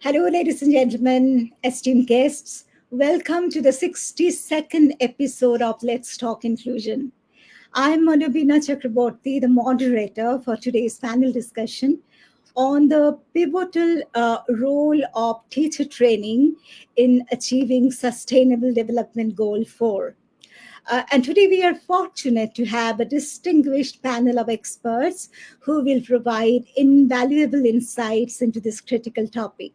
Hello, ladies and gentlemen, esteemed guests. Welcome to the 62nd episode of Let's Talk Inclusion. I'm Manobina Chakraborty, the moderator for today's panel discussion on the pivotal role of teacher training in achieving Sustainable Development Goal 4. And today we are fortunate to have a distinguished panel of experts who will provide invaluable insights into this critical topic.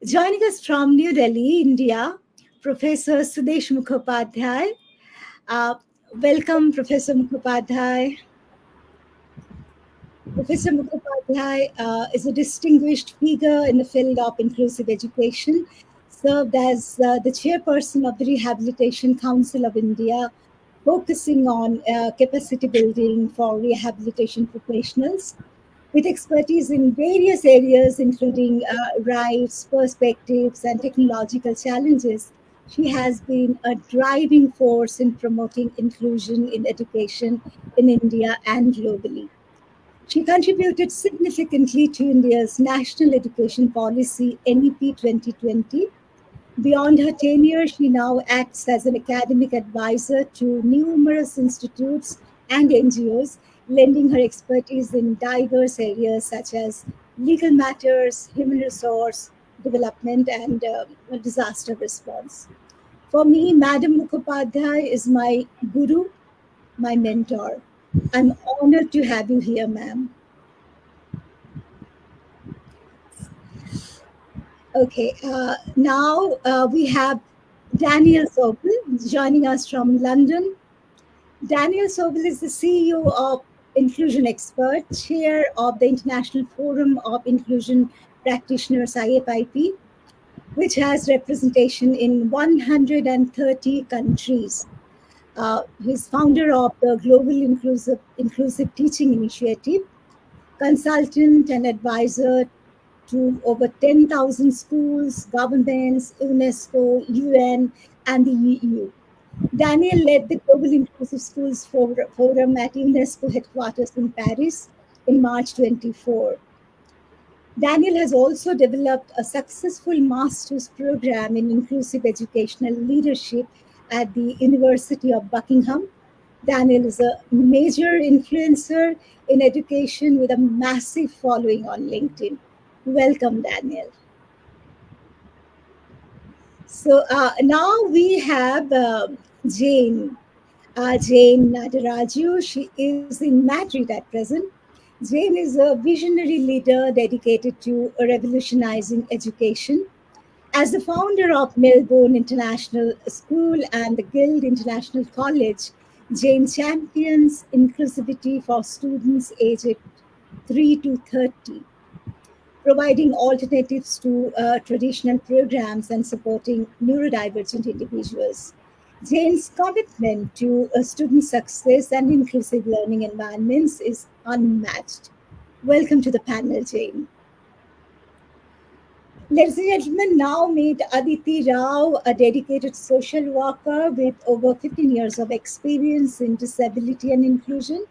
Joining us from New Delhi, India, Professor Sudesh Mukhopadhyay. Welcome, Professor Mukhopadhyay. Professor Mukhopadhyay is a distinguished figure in the field of inclusive education, served as the chairperson of the Rehabilitation Council of India, focusing on capacity building for rehabilitation professionals, with expertise in various areas, including rights, perspectives, and technological challenges. She has been a driving force in promoting inclusion in education in India and globally. She contributed significantly to India's National Education Policy NEP 2020. Beyond her tenure, she now acts as an academic advisor to numerous institutes and NGOs, lending her expertise in diverse areas such as legal matters, human resource development, and disaster response. For me, Madam Mukhopadhyay is my guru, my mentor. I'm honored to have you here, ma'am. Okay, now we have Daniel Sobel joining us from London. Daniel Sobel is the CEO of Inclusion Expert, chair of the International Forum of Inclusion Practitioners, IFIP, which has representation in 130 countries. He's founder of the Global Inclusive Teaching Initiative, consultant and advisor to over 10,000 schools, governments, UNESCO, UN, and the EU. Daniel led the Global Inclusive Schools Forum at UNESCO headquarters in Paris in March 24. Daniel has also developed a successful master's program in inclusive educational leadership at the University of Buckingham. Daniel is a major influencer in education with a massive following on LinkedIn. Welcome, Daniel. So now we have Jayne Nadarajoo. She is in Madrid at present. Jayne is a visionary leader dedicated to revolutionizing education. As the founder of Melbourne International School and the Guild International College, Jayne champions inclusivity for students aged 3 to 30, providing alternatives to traditional programs and supporting neurodivergent individuals. Jayne's commitment to student success and inclusive learning environments is unmatched. Welcome to the panel, Jayne. Ladies and gentlemen, now meet Aditi Rao, a dedicated social worker with over 15 years of experience in disability and inclusion.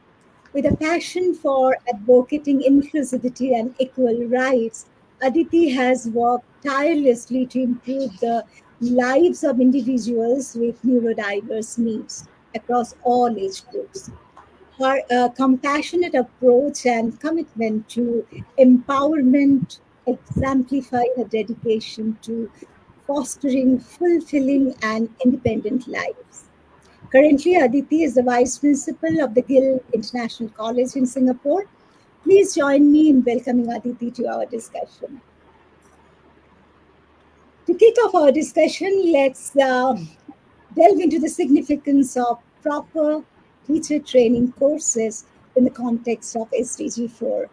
With a passion for advocating inclusivity and equal rights, Aditi has worked tirelessly to improve the lives of individuals with neurodiverse needs across all age groups. Her compassionate approach and commitment to empowerment exemplify her dedication to fostering fulfilling and independent lives. Currently, Aditi is the Vice Principal of the Guild International College in Singapore. Please join me in welcoming Aditi to our discussion. To kick off our discussion, let's delve into the significance of proper teacher training courses in the context of SDG4.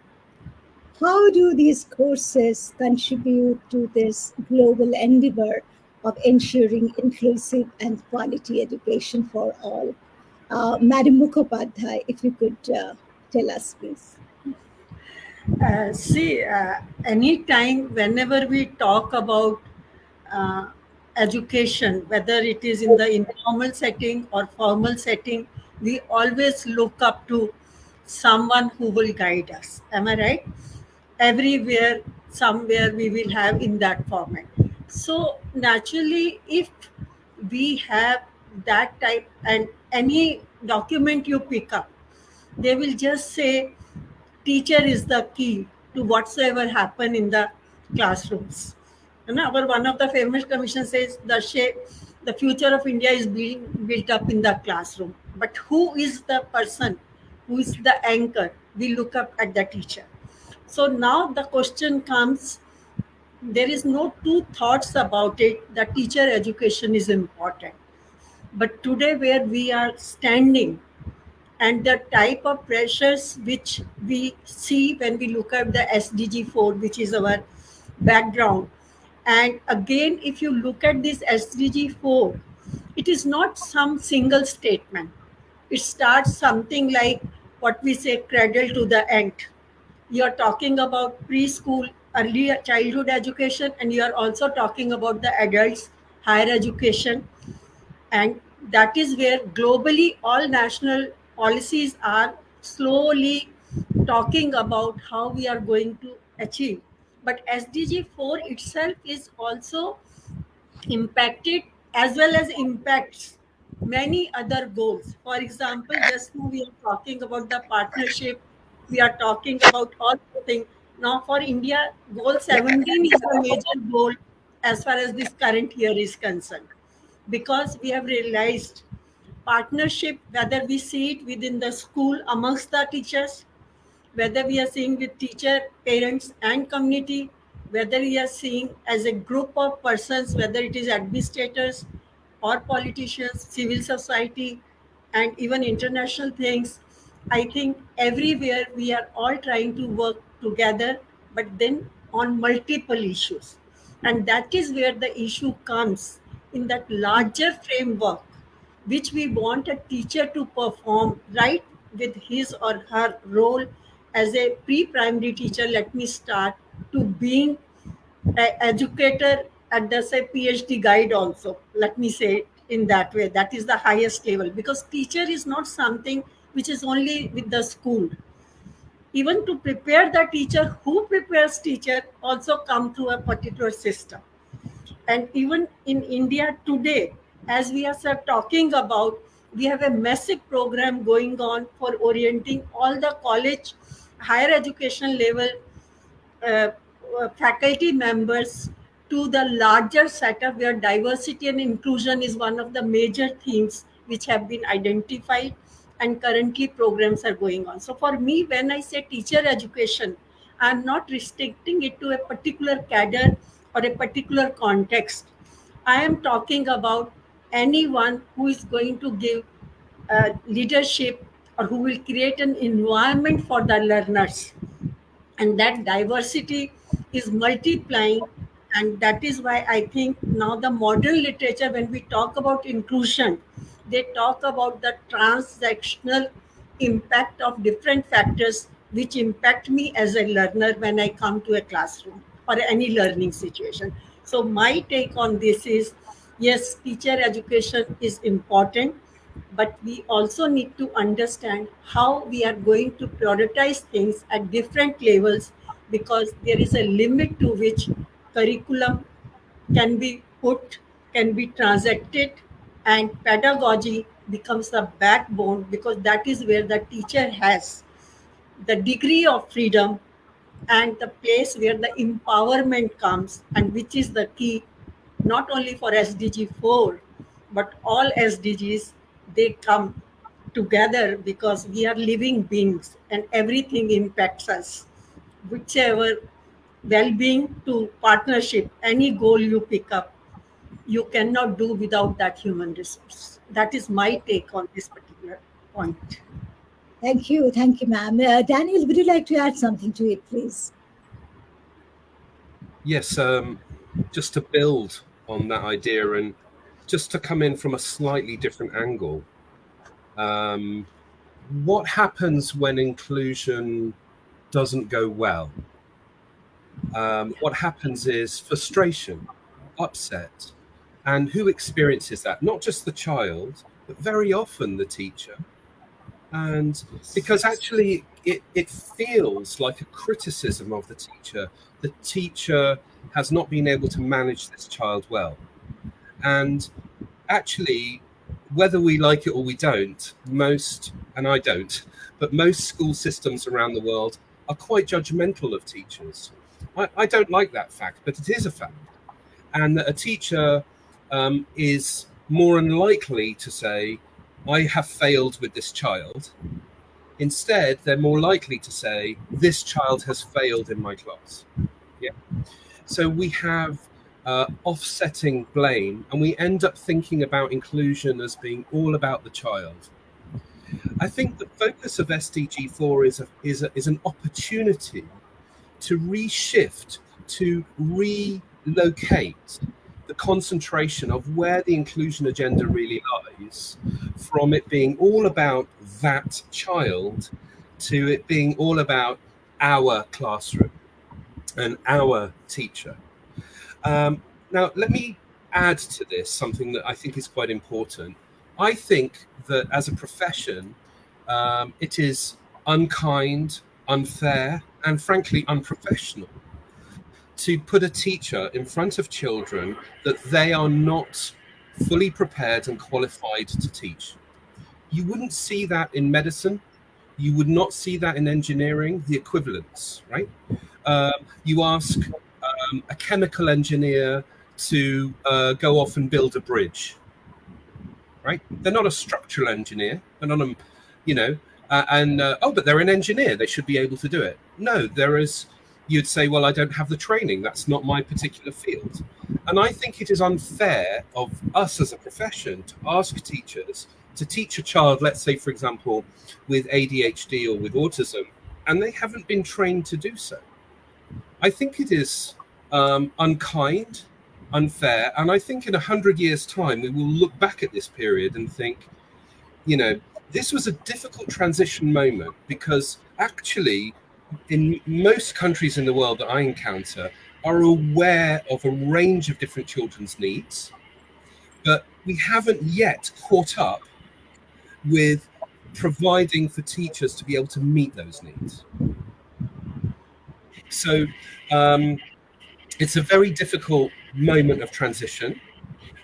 How do these courses contribute to this global endeavor of ensuring inclusive and quality education for all? Madam Mukhopadhyay, if you could tell us, please. Anytime, whenever we talk about education, whether it is in the informal setting or formal setting, we always look up to someone who will guide us. Am I right? Everywhere somewhere we will have in that format. So naturally, if we have that type, and any document you pick up, they will just say teacher is the key to whatsoever happen in the classrooms. And our one of the famous commission says the future of India is being built up in the classroom. But who is the person, who is the anchor? We look up at the teacher. So now the question comes, there is no two thoughts about it. The teacher education is important. But today, where we are standing, and the type of pressures which we see when we look at the SDG4, which is our background. And again, if you look at this SDG4, it is not some single statement. It starts something like what we say cradle to the end. You're talking about preschool, early childhood education, and you're also talking about the adults, higher education. And that is where globally all national policies are slowly talking about how we are going to achieve. But SDG 4 itself is also impacted, as well as impacts many other goals. For example, just now we are talking about the partnership, we are talking about all the things. Now for India, goal 17 is the major goal as far as this current year is concerned, because we have realized partnership, whether we see it within the school amongst the teachers, whether we are seeing with teacher, parents, and community, whether we are seeing as a group of persons, whether it is administrators or politicians, civil society, and even international things. I think everywhere we are all trying to work together, but then on multiple issues. And that is where the issue comes in that larger framework which we want a teacher to perform right with his or her role as a pre-primary teacher. Let me start to being an educator at the say PhD guide also. Let me say it in that way. That is the highest level, because teacher is not something which is only with the school. Even to prepare the teacher, who prepares teacher also come through a particular system. And even in India today, as we are talking about, we have a massive program going on for orienting all the college, higher education level uh, faculty members to the larger setup, where diversity and inclusion is one of the major themes which have been identified, and currently programs are going on. So for me, when I say teacher education, I'm not restricting it to a particular cadre or a particular context. I am talking about anyone who is going to give leadership, or who will create an environment for the learners. And that diversity is multiplying. And that is why I think now the modern literature, when we talk about inclusion, they talk about the transactional impact of different factors which impact me as a learner when I come to a classroom or any learning situation. So my take on this is, yes, teacher education is important, but we also need to understand how we are going to prioritize things at different levels, because there is a limit to which curriculum can be put, can be transacted, and pedagogy becomes the backbone, because that is where the teacher has the degree of freedom and the place where the empowerment comes, and which is the key not only for SDG 4 but all SDGs. They come together because we are living beings and everything impacts us. Whichever well being to partnership, any goal you pick up, you cannot do without that human resource. That is my take on this particular point. Thank you, ma'am. Daniel, would you like to add something to it, please? Yes, just to build on that idea and just to come in from a slightly different angle. What happens when inclusion doesn't go well? What happens is frustration, upset. And who experiences that? Not just the child, but very often the teacher. And because actually it feels like a criticism of the teacher. The teacher has not been able to manage this child well. And actually, whether we like it or we don't, and I don't, but most school systems around the world are quite judgmental of teachers. I don't like that fact, but it is a fact. And that a teacher is more unlikely to say, I have failed with this child. Instead, they're more likely to say, this child has failed in my class. Yeah. So we have offsetting blame, and we end up thinking about inclusion as being all about the child. I think the focus of SDG4 is an opportunity to reshift, to relocate the concentration of where the inclusion agenda really lies, from it being all about that child to it being all about our classroom and our teacher. Now, let me add to this something that I think is quite important. I think that as a profession, it is unkind, unfair, and frankly unprofessional to put a teacher in front of children that they are not fully prepared and qualified to teach. You wouldn't see that in medicine. You would not see that in engineering, the equivalents, right? You ask a chemical engineer to go off and build a bridge, right? They're not a structural engineer. They're not but they're an engineer. They should be able to do it. No, you'd say, well, I don't have the training. That's not my particular field. And I think it is unfair of us as a profession to ask teachers to teach a child, let's say, for example, with ADHD or with autism, and they haven't been trained to do so. I think it is unkind, unfair, and I think in 100 years' time, we will look back at this period and think, this was a difficult transition moment, because actually, in most countries in the world that I encounter, are aware of a range of different children's needs, but we haven't yet caught up with providing for teachers to be able to meet those needs. So it's a very difficult moment of transition,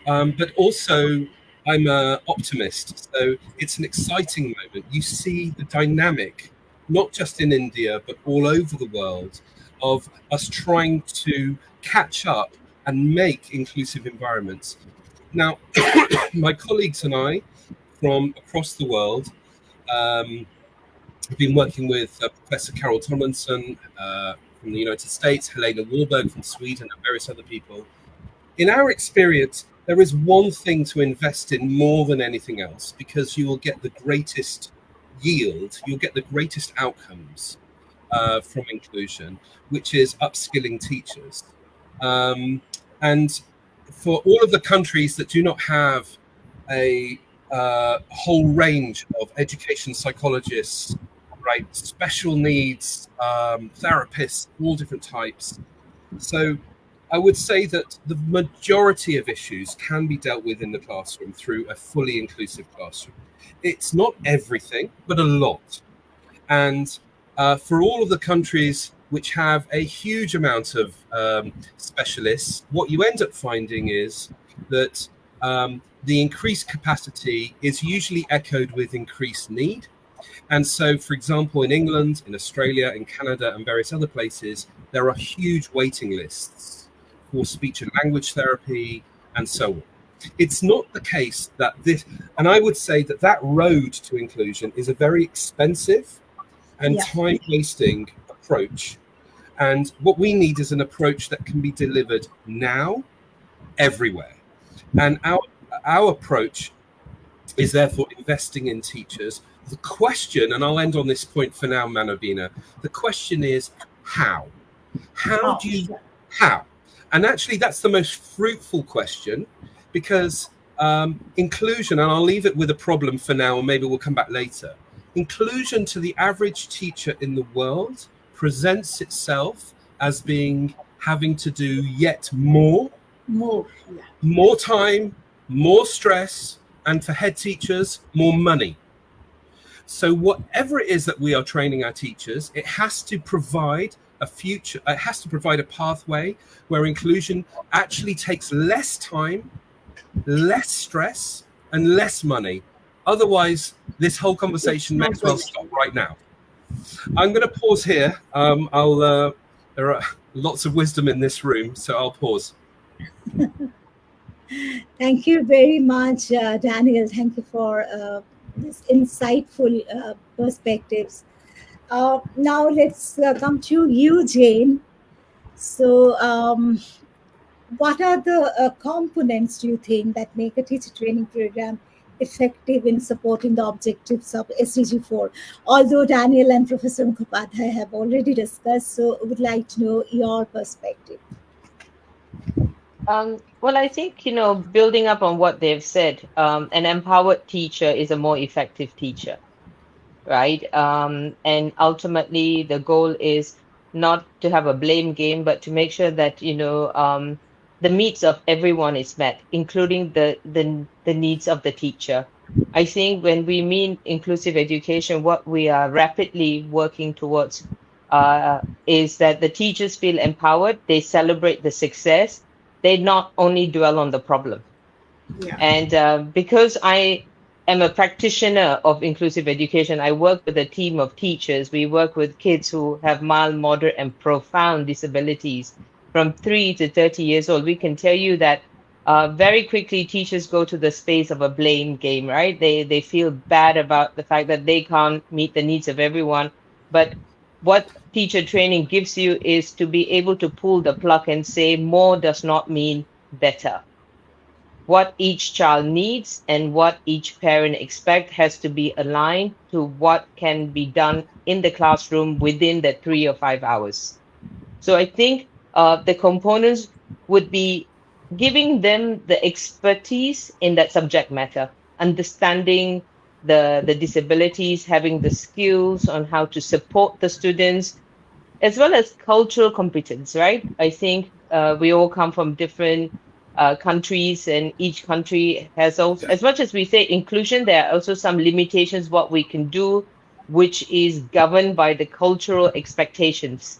but also I'm an optimist. So it's an exciting moment. You see the dynamic, not just in India, but all over the world, of us trying to catch up and make inclusive environments. Now, my colleagues and I from across the world have been working with Professor Carol Tomlinson from the United States, Helena Warburg from Sweden, and various other people. In our experience, there is one thing to invest in more than anything else, because you will get the greatest yield, you'll get the greatest outcomes from inclusion, which is upskilling teachers. And for all of the countries that do not have a whole range of education psychologists, right, special needs, therapists, all different types. So I would say that the majority of issues can be dealt with in the classroom through a fully inclusive classroom. It's not everything, but a lot. And for all of the countries which have a huge amount of specialists, what you end up finding is that the increased capacity is usually echoed with increased need. And so, for example, in England, in Australia, in Canada, and various other places, there are huge waiting lists for speech and language therapy and so on. It's not the case that and I would say that road to inclusion is a very expensive and time-wasting approach. And what we need is an approach that can be delivered now, everywhere. And our approach is therefore investing in teachers. The question, and I'll end on this point for now, Manobina, the question is how? How? And actually, that's the most fruitful question, because inclusion, and I'll leave it with a problem for now, and maybe we'll come back later. Inclusion to the average teacher in the world presents itself as having to do yet more time, more stress, and for head teachers, more money. So whatever it is that we are training our teachers, it has to provide a future, it has to provide a pathway where inclusion actually takes less time, less stress, and less money. Otherwise, this whole conversation may as well stop right now. I'm going to pause here. There are lots of wisdom in this room, so I'll pause. Thank you very much, Daniel. Thank you for this insightful perspectives. Now let's come to you, Jayne. So, what are the components, do you think, that make a teacher training program effective in supporting the objectives of SDG4? Although Daniel and Professor Mukhopadhyay have already discussed, so I would like to know your perspective. Well, I think, building up on what they've said, an empowered teacher is a more effective teacher, right? And ultimately, the goal is not to have a blame game, but to make sure that, the needs of everyone is met, including the needs of the teacher. I think when we mean inclusive education, what we are rapidly working towards is that the teachers feel empowered, they celebrate the success, they not only dwell on the problem. Yeah. And because I am a practitioner of inclusive education, I work with a team of teachers. We work with kids who have mild, moderate, and profound disabilities from 3 to 30 years old. We can tell you that very quickly teachers go to the space of a blame game, right? They feel bad about the fact that they can't meet the needs of everyone. But what teacher training gives you is to be able to pull the plug and say more does not mean better. What each child needs and what each parent expects has to be aligned to what can be done in the classroom within the 3 or 5 hours. So I think the components would be giving them the expertise in that subject matter, understanding the disabilities, having the skills on how to support the students, as well as cultural competence, right? I think we all come from different countries, and each country has also, as much as we say inclusion, there are also some limitations what we can do, which is governed by the cultural expectations.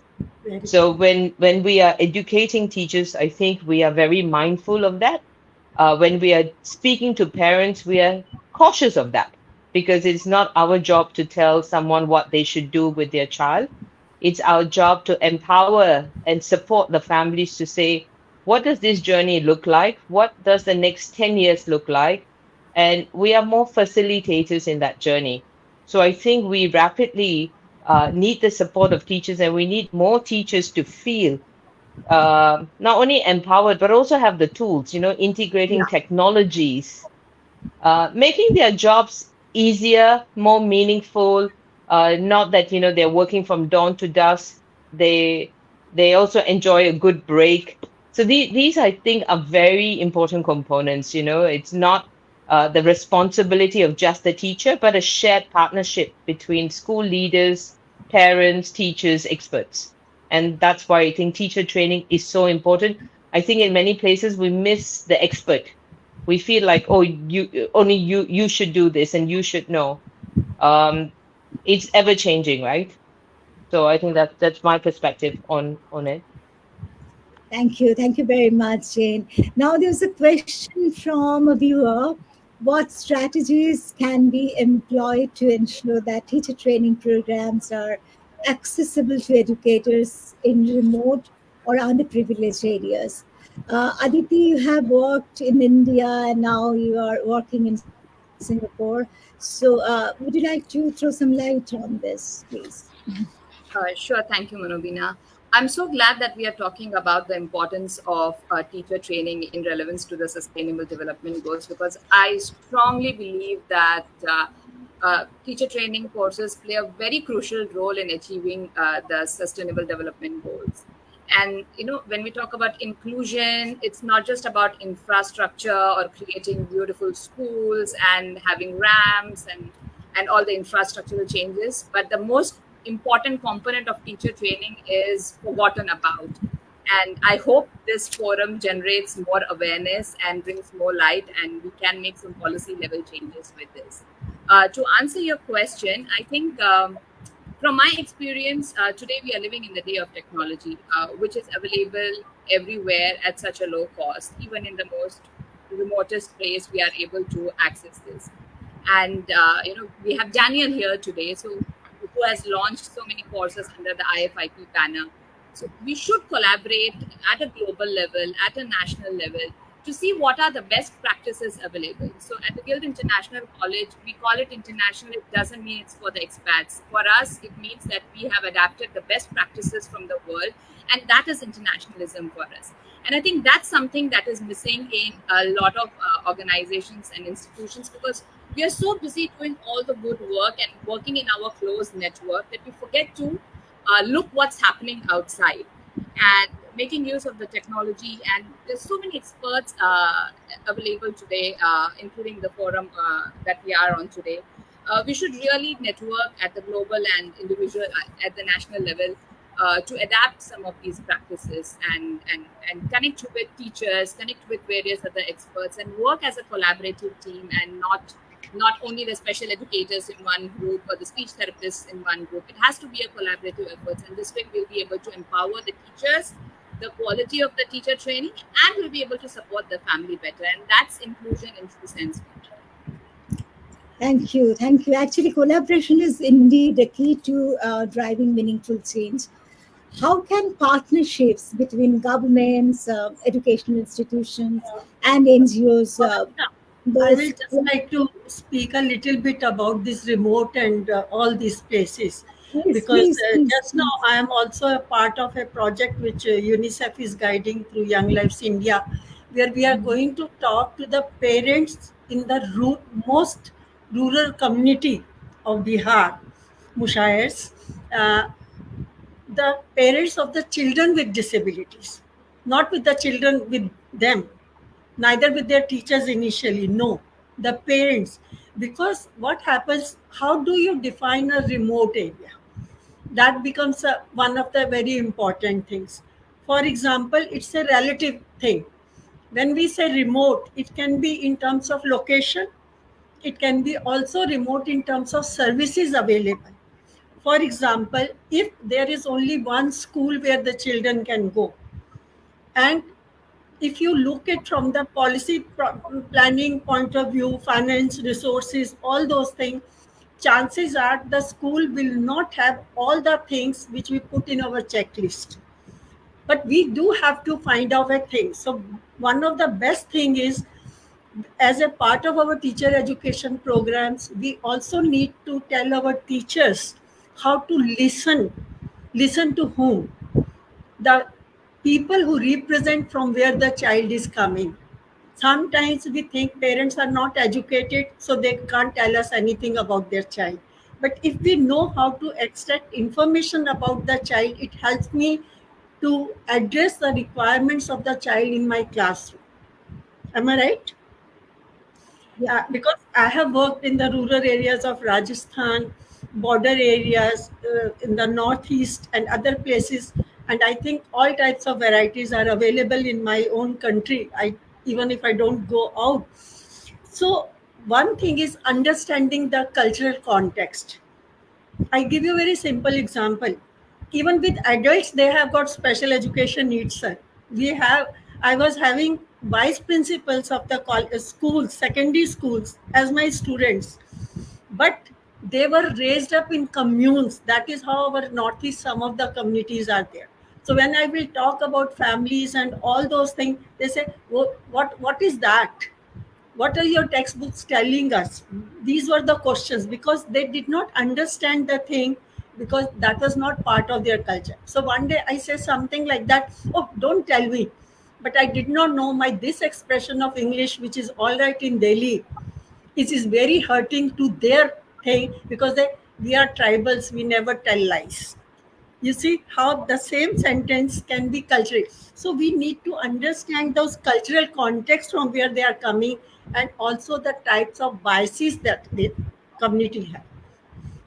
So when we are educating teachers, I think we are very mindful of that. When we are speaking to parents, we are cautious of that, because it's not our job to tell someone what they should do with their child. It's our job to empower and support the families to say, what does this journey look like? What does the next 10 years look like? And we are more facilitators in that journey. So I think we rapidly need the support of teachers, and we need more teachers to feel not only empowered, but also have the tools, integrating technologies, making their jobs easier, more meaningful, not that, they're working from dawn to dusk. They also enjoy a good break. So these, I think, are very important components. It's not the responsibility of just the teacher, but a shared partnership between school leaders, parents, teachers, experts. And that's why I think teacher training is so important. I think in many places we miss the expert. We feel like, oh, you should do this and you should know. It's ever changing, right? So I think that's my perspective on it. Thank you. Thank you very much, Jayne. Now there's a question from a viewer. What strategies can be employed to ensure that teacher training programs are accessible to educators in remote or underprivileged areas? Aditi, you have worked in India and now you are working in Singapore. So would you like to throw some light on this, please? Sure. Thank you, Manobina. I'm so glad that we are talking about the importance of teacher training in relevance to the Sustainable Development Goals, because I strongly believe that teacher training courses play a very crucial role in achieving the Sustainable Development Goals. And, when we talk about inclusion, it's not just about infrastructure or creating beautiful schools and having ramps and all the infrastructural changes, but the most important component of teacher training is forgotten about. And I hope this forum generates more awareness and brings more light, and we can make some policy level changes with this. To answer your question, I think from my experience, today we are living in the day of technology, which is available everywhere at such a low cost. Even in the most remotest place, we are able to access this. And we have Daniel here today, so who has launched so many courses under the IFIP banner. So we should collaborate at a global level, at a national level, to see what are the best practices available. So at the Guild International College, we call it international. It doesn't mean it's for the expats. For us, it means that we have adapted the best practices from the world, and that is internationalism for us. And I think that's something that is missing in a lot of organizations and institutions, because we are so busy doing all the good work and working in our close network that we forget to look what's happening outside and making use of the technology. And there's so many experts available today, including the forum that we are on today. We should really network at the global and individual at the national level to adapt some of these practices and connect with teachers, connect with various other experts, and work as a collaborative team, and not only the special educators in one group or the speech therapists in one group. It has to be a collaborative effort, and this way we'll be able to empower the teachers, the quality of the teacher training, and we'll be able to support the family better. And that's inclusion in true sense. Thank you. Thank you. Actually, collaboration is indeed a key to driving meaningful change. How can partnerships between governments, educational institutions, and NGOs? I will just like to speak a little bit about this remote and all these places, Please, because please. just now I am also a part of a project which UNICEF is guiding through Young Lives India, where we are going to talk to the parents in the most rural community of Bihar, Mushairs, the parents of the children with disabilities, not with the children with them, neither with their teachers initially, no, the parents. Because what happens, how do you define a remote area? That becomes one of the very important things. For example, it's a relative thing. When we say remote, it can be in terms of location, it can be also remote in terms of services available. For example, if there is only one school where the children can go, and if you look at from the policy planning point of view, finance, resources, all those things, chances are the school will not have all the things which we put in our checklist. But we do have to find out a thing. So one of the best thing is, as a part of our teacher education programs, we also need to tell our teachers how to listen. Listen to whom? The people who represent from where the child is coming. Sometimes we think parents are not educated, so they can't tell us anything about their child. But if we know how to extract information about the child, it helps me to address the requirements of the child in my classroom. Am I right? Yeah. Because I have worked in the rural areas of Rajasthan, border areas in the northeast and other places, and I think all types of varieties are available in my own country. Even if I don't go out. So one thing is understanding the cultural context. I give you a very simple example. Even with adults, they have got special education needs, sir. I was having vice principals of the schools, secondary schools, as my students. But they were raised up in communes. That is how our Northeast, some of the communities are there. So when I will talk about families and all those things, they say, what is that? What are your textbooks telling us? These were the questions, because they did not understand the thing, because that was not part of their culture. So one day I say something like that, oh, don't tell me. But I did not know my this expression of English, which is all right in Delhi, it is very hurting to their thing, because we are tribals, we never tell lies. You see how the same sentence can be cultural. So we need to understand those cultural contexts from where they are coming, and also the types of biases that the community have.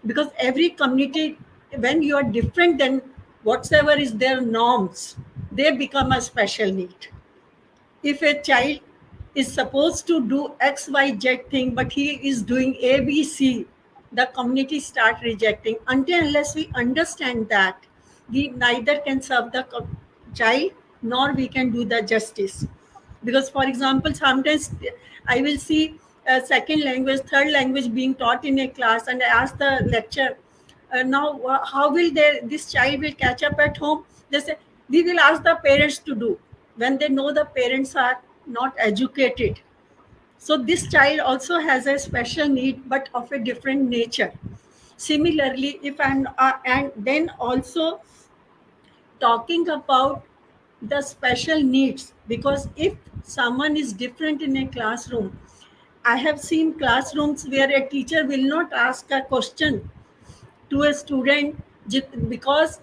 Because every community, when you are different than whatsoever is their norms, they become a special need. If a child is supposed to do XYZ thing, but he is doing ABC, the community start rejecting. Until unless we understand that, we neither can serve the child nor we can do the justice. Because, for example, sometimes I will see a second language, third language being taught in a class, and I ask the lecturer, now how will this child will catch up at home? They say, we will ask the parents to do, when they know the parents are not educated. So this child also has a special need, but of a different nature. Similarly, if I'm and then also talking about the special needs, because if someone is different in a classroom, I have seen classrooms where a teacher will not ask a question to a student because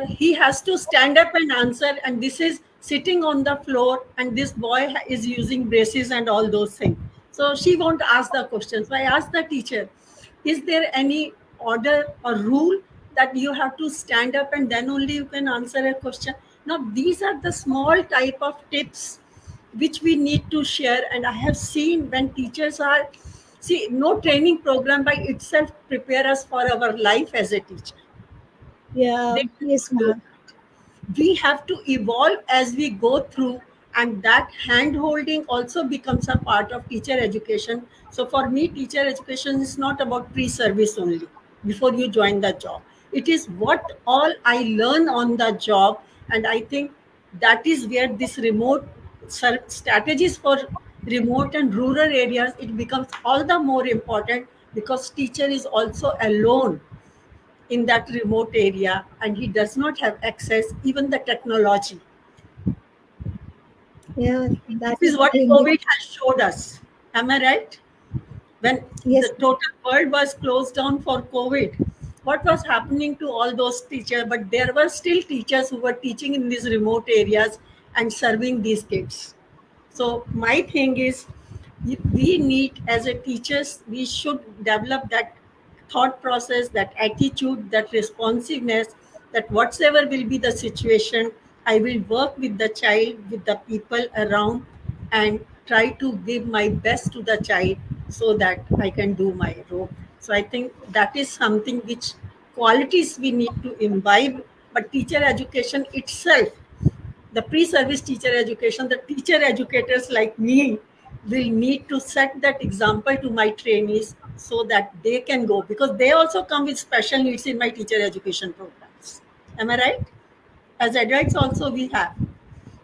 he has to stand up and answer, and this is sitting on the floor, and this boy is using braces and all those things. So she won't ask the questions. So I asked the teacher, is there any order or rule that you have to stand up and then only you can answer a question? Now these are the small type of tips which we need to share. And I have seen when teachers are, see, no training program by itself prepare us for our life as a teacher. Yeah, They yes, do. ma'am. We have to evolve as we go through, and that hand holding also becomes a part of teacher education. So for me, teacher education is not about pre-service only before you join the job. It is what all I learn on the job. And I think that is where this remote strategies for remote and rural areas, it becomes all the more important, because teacher is also alone in that remote area, and he does not have access even the technology. Yeah, This that is is the what thing. COVID has showed us. Am I right? When the Yes, total world was closed down for COVID, what was happening to all those teachers? But there were still teachers who were teaching in these remote areas and serving these kids. So my thing is, we need, as a teachers, we should develop that thought process, that attitude, that responsiveness, that whatsoever will be the situation, I will work with the child, with the people around, and try to give my best to the child so that I can do my role. So I think that is something which qualities we need to imbibe. But teacher education itself, the pre-service teacher education, the teacher educators like me will need to set that example to my trainees so that they can go, because they also come with special needs in my teacher education programs. Am I right? As adults also we have.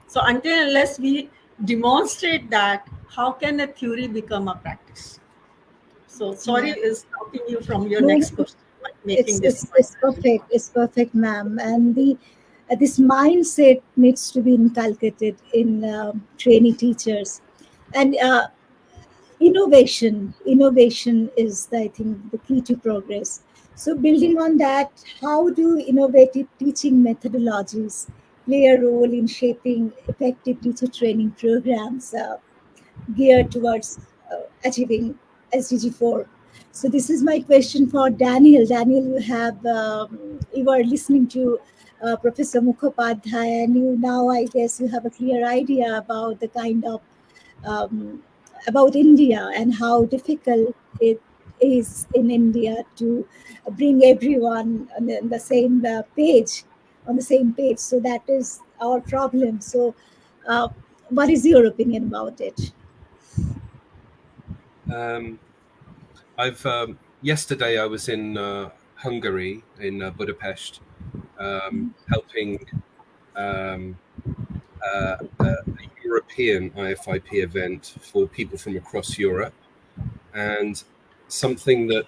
So until unless we demonstrate that, how can a theory become a practice? So sorry yeah. is stopping you from your No, next no, question, but making this point it's very perfect. important. It's perfect, ma'am. And the this mindset needs to be inculcated in trainee teachers, and innovation is, I think, the key to progress. So building on that, how do innovative teaching methodologies play a role in shaping effective teacher training programs geared towards achieving SDG4? So this is my question for Daniel. Daniel, you are listening to Professor Mukhopadhyay, and you now, I guess, you have a clear idea about the kind of um, about India and how difficult it is in India to bring everyone on the same page, on the same page. So that is our problem. So, uh, what is your opinion about it? Um, I've yesterday I was in Hungary, in Budapest, helping um, a European IFIP event for people from across Europe. And something that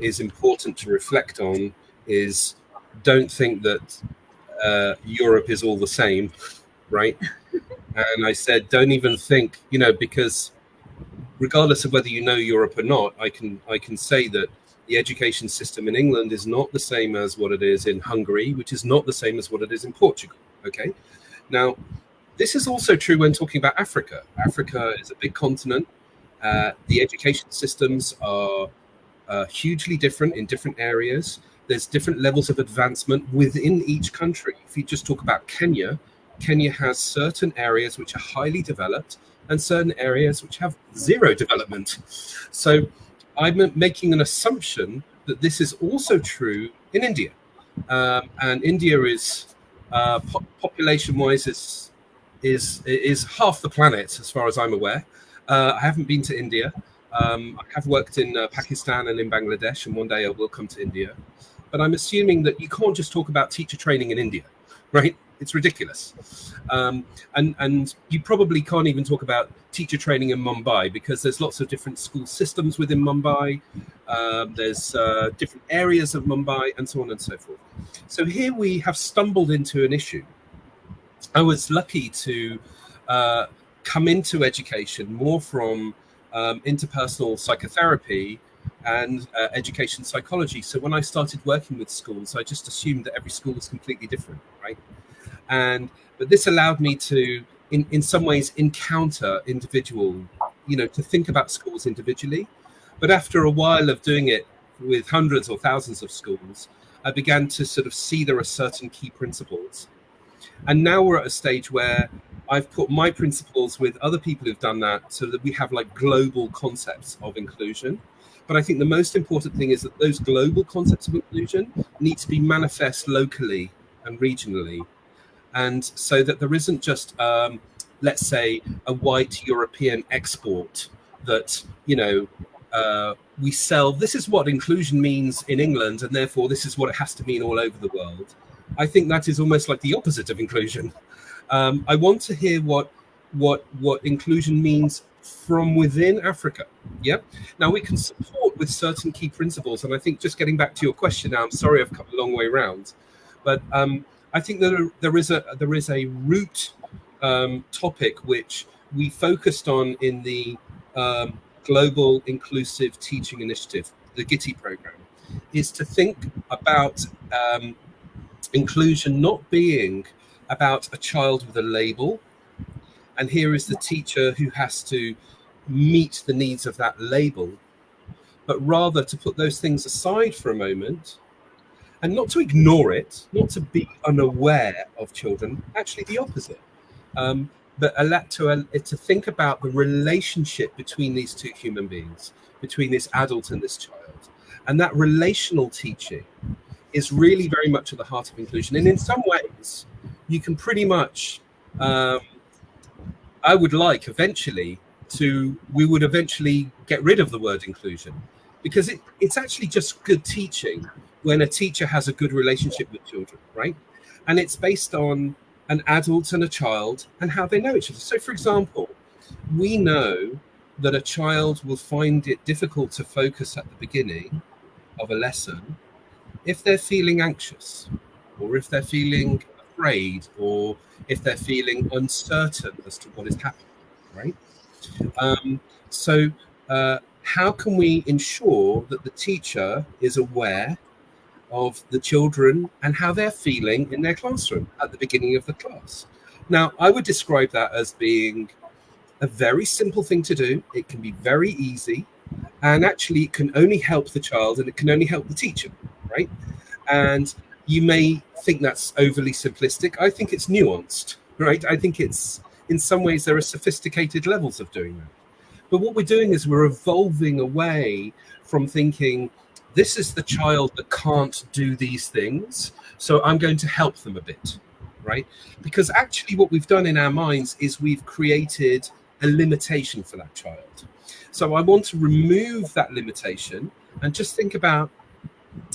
is important to reflect on is, don't think that Europe is all the same, right? And I said, don't even think, because regardless of whether you know Europe or not, I can say that the education system in England is not the same as what it is in Hungary, which is not the same as what it is in Portugal. Okay. Now, this is also true when talking about Africa. Africa is a big continent. The education systems are hugely different in different areas. There's different levels of advancement within each country. If you just talk about Kenya, Kenya has certain areas which are highly developed, and certain areas which have zero development. So I'm making an assumption that this is also true in India. And India is, population-wise, is half the planet, as far as I'm aware. I haven't been to India. I have worked in Pakistan and in Bangladesh, and one day I will come to India. But I'm assuming that you can't just talk about teacher training in India, right? It's ridiculous. And you probably can't even talk about teacher training in Mumbai, because there's lots of different school systems within Mumbai. There's different areas of Mumbai, and so on and so forth. So here we have stumbled into an issue. I was lucky to come into education more from interpersonal psychotherapy and education psychology. So when I started working with schools, I just assumed that every school was completely different, right? But this allowed me to, in some ways, encounter individual, to think about schools individually. But after a while of doing it with hundreds or thousands of schools, I began to sort of see there are certain key principles. And now we're at a stage where I've put my principles with other people who've done that, so that we have like global concepts of inclusion. But I think the most important thing is that those global concepts of inclusion need to be manifest locally and regionally. And so that there isn't just, let's say, a white European export that, we sell. This is what inclusion means in England, and therefore this is what it has to mean all over the world. I think that is almost like the opposite of inclusion. I want to hear what inclusion means from within Africa. Yeah. Now we can support with certain key principles, and I think, just getting back to your question now, I'm sorry I've come a long way round, but I think that there is a root topic which we focused on in the Global Inclusive Teaching Initiative, the GITI program, is to think about inclusion not being about a child with a label, and here is the teacher who has to meet the needs of that label, but rather to put those things aside for a moment and not to ignore it, not to be unaware of children, actually the opposite, but to think about the relationship between these two human beings, between this adult and this child. And that relational teaching is really very much at the heart of inclusion. And in some ways, you can pretty much, I would like eventually we would eventually get rid of the word inclusion, because it's actually just good teaching when a teacher has a good relationship with children, right? And it's based on an adult and a child and how they know each other. So, for example, we know that a child will find it difficult to focus at the beginning of a lesson if they're feeling anxious, or if they're feeling afraid, or if they're feeling uncertain as to what is happening, right? So how can we ensure that the teacher is aware of the children and how they're feeling in their classroom at the beginning of the class? Now, I would describe that as being a very simple thing to do. It can be very easy, and actually it can only help the child and it can only help the teacher, right? And you may think that's overly simplistic. I think it's nuanced, right? I think it's, in some ways, there are sophisticated levels of doing that. But what we're doing is we're evolving away from thinking, this is the child that can't do these things, so I'm going to help them a bit, right? Because actually what we've done in our minds is we've created a limitation for that child. So I want to remove that limitation and just think about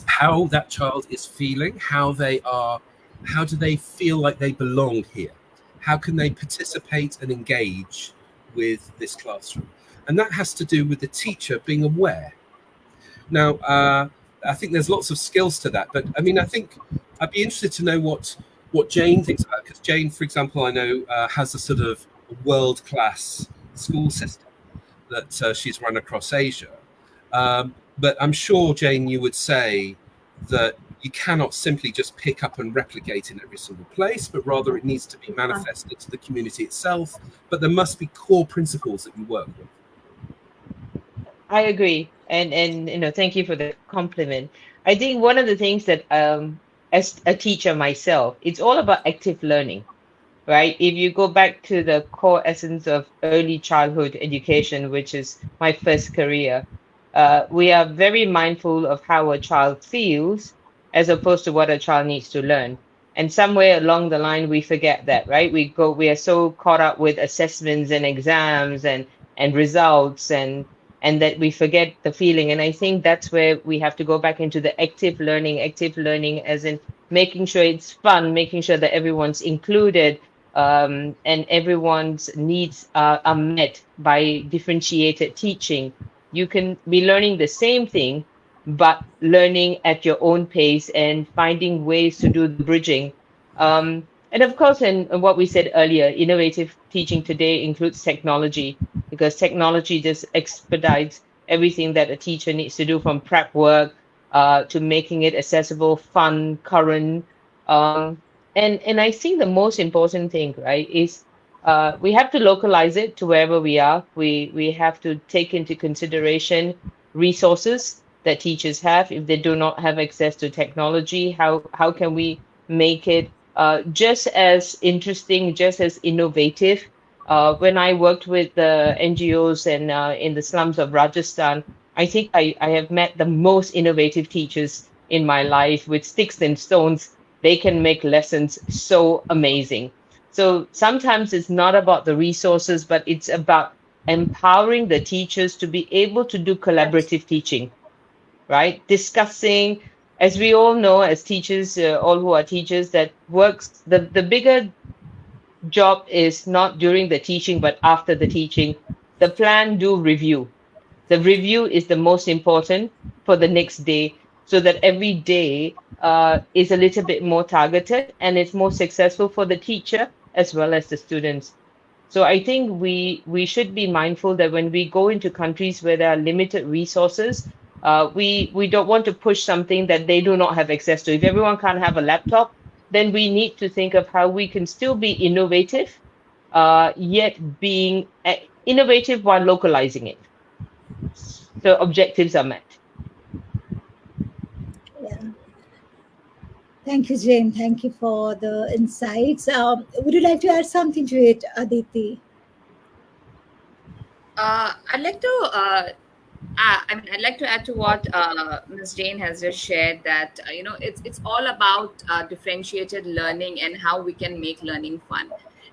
how that child is feeling, how do they feel like they belong here? How can they participate and engage with this classroom? And that has to do with the teacher being aware. Now, I think there's lots of skills to that, but I mean, I think I'd be interested to know what Jayne thinks about it, because Jayne, for example, I know has a sort of world-class school system that she's run across Asia. But I'm sure, Jayne, you would say that you cannot simply just pick up and replicate in every single place, but rather it needs to be manifested to the community itself. But there must be core principles that you work with. I agree. And thank you for the compliment. I think one of the things that as a teacher myself, it's all about active learning, right? If you go back to the core essence of early childhood education, which is my first career, we are very mindful of how a child feels as opposed to what a child needs to learn. And somewhere along the line, we forget that, right? We are so caught up with assessments and exams and results and that we forget the feeling. And I think that's where we have to go back into the active learning as in making sure it's fun, making sure that everyone's included, and everyone's needs are met by differentiated teaching. You can be learning the same thing, but learning at your own pace and finding ways to do the bridging. And of course, and what we said earlier, innovative teaching today includes technology because technology just expedites everything that a teacher needs to do from prep work to making it accessible, fun, current. And I think the most important thing, right, is we have to localize it to wherever we are. We have to take into consideration resources that teachers have. If they do not have access to technology, how can we make it just as interesting, just as innovative? When I worked with the NGOs and in the slums of Rajasthan, I think I have met the most innovative teachers in my life with sticks and stones. They can make lessons so amazing. So sometimes it's not about the resources, but it's about empowering the teachers to be able to do collaborative teaching, right? Discussing, as we all know, as teachers, all who are teachers, that works, the bigger job is not during the teaching, but after the teaching. The plan, do review. The review is the most important for the next day so that every day is a little bit more targeted and it's more successful for the teacher as well as the students. So I think we should be mindful that when we go into countries where there are limited resources, we don't want to push something that they do not have access to. If everyone can't have a laptop, then we need to think of how we can still be innovative, yet being innovative while localizing it. So objectives are met. Yeah. Thank you, Jayne. Thank you for the insights. Would you like to add something to it, Aditi? I'd like to. I'd like to add to what Ms. Jayne has just shared that it's all about differentiated learning and how we can make learning fun.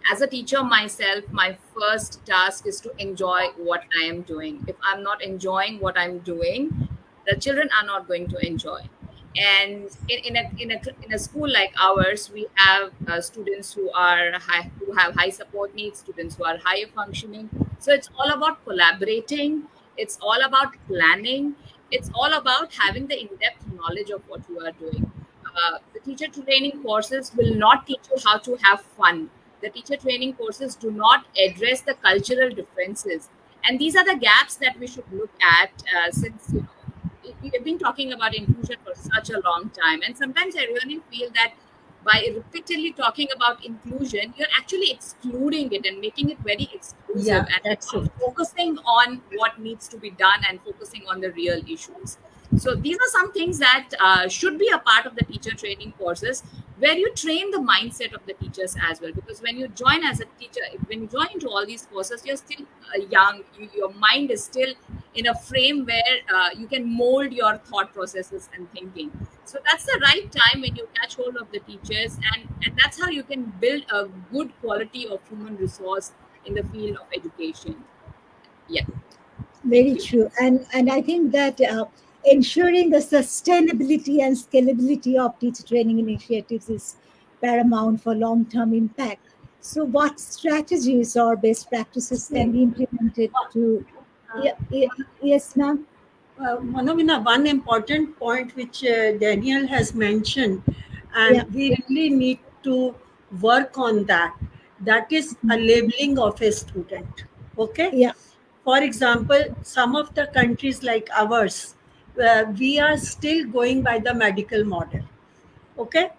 As a teacher myself, my first task is to enjoy what I am doing. If I'm not enjoying what I'm doing, the children are not going to enjoy. And in a school like ours, we have students who have high support needs, students who are higher functioning. So it's all about collaborating. It's all about planning. It's all about having the in-depth knowledge of what you are doing. The teacher training courses will not teach you how to have fun. The teacher training courses do not address the cultural differences. And these are the gaps that we should look at since we have been talking about inclusion for such a long time. And sometimes I really feel that by repeatedly talking about inclusion, you're actually excluding it and making it very exclusive and that's not it. focusing on what needs to be done and focusing on the real issues. So these are some things that should be a part of the teacher training courses, where you train the mindset of the teachers as well. Because when you join as a teacher, when you join into all these courses, you're still young. Your mind is still in a frame where you can mold your thought processes and thinking. So that's the right time when you catch hold of the teachers, and that's how you can build a good quality of human resource in the field of education. Yeah. Very true. And I think that ensuring the sustainability and scalability of teacher training initiatives is paramount for long-term impact. So what strategies or best practices can be implemented to... Yes, ma'am? Manobina, one important point which Daniel has mentioned, and we really need to work on that. That is a labeling of a student. Okay. Yeah. For example, some of the countries like ours, we are still going by the medical model. Okay.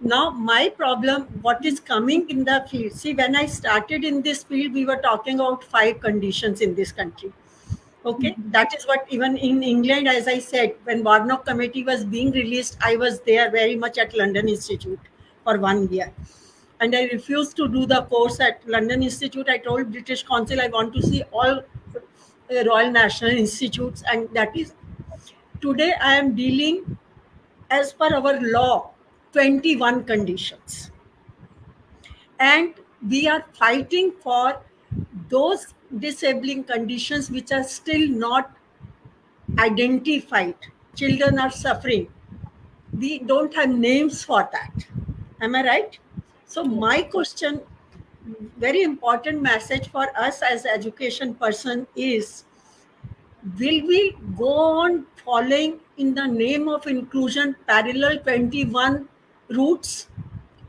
Now, my problem, what is coming in the field? See, when I started in this field, we were talking about 5 conditions in this country. Okay, that is what even in England, as I said, when Warnock Committee was being released, I was there very much at London Institute for 1 year. and I refused to do the course at London Institute. I told British Council I want to see all Royal National Institutes, and that is today I am dealing as per our law 21 conditions, and we are fighting for those disabling conditions which are still not identified. Children are suffering. We don't have names for that. Am I right? So my question, very important message for us as education person is, will we go on following in the name of inclusion parallel 21 routes,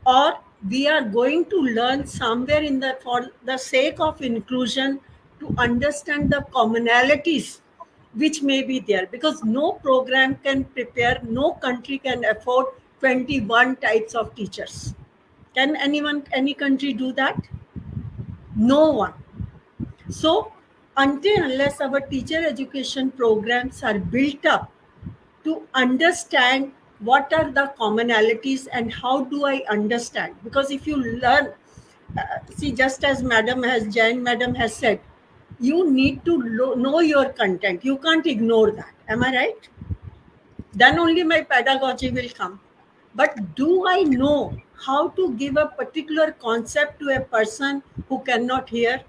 or we are going to learn somewhere in the for the sake of inclusion to understand the commonalities which may be there, because no program can prepare, no country can afford 21 types of teachers. Can anyone, any country do that? No one. So until unless our teacher education programs are built up to understand what are the commonalities and how do I understand, because if you learn, see, just as Jayne Madam has said, you need to know your content. You can't ignore that. Am I right? Then only my pedagogy will come. But do I know how to give a particular concept to a person who cannot hear,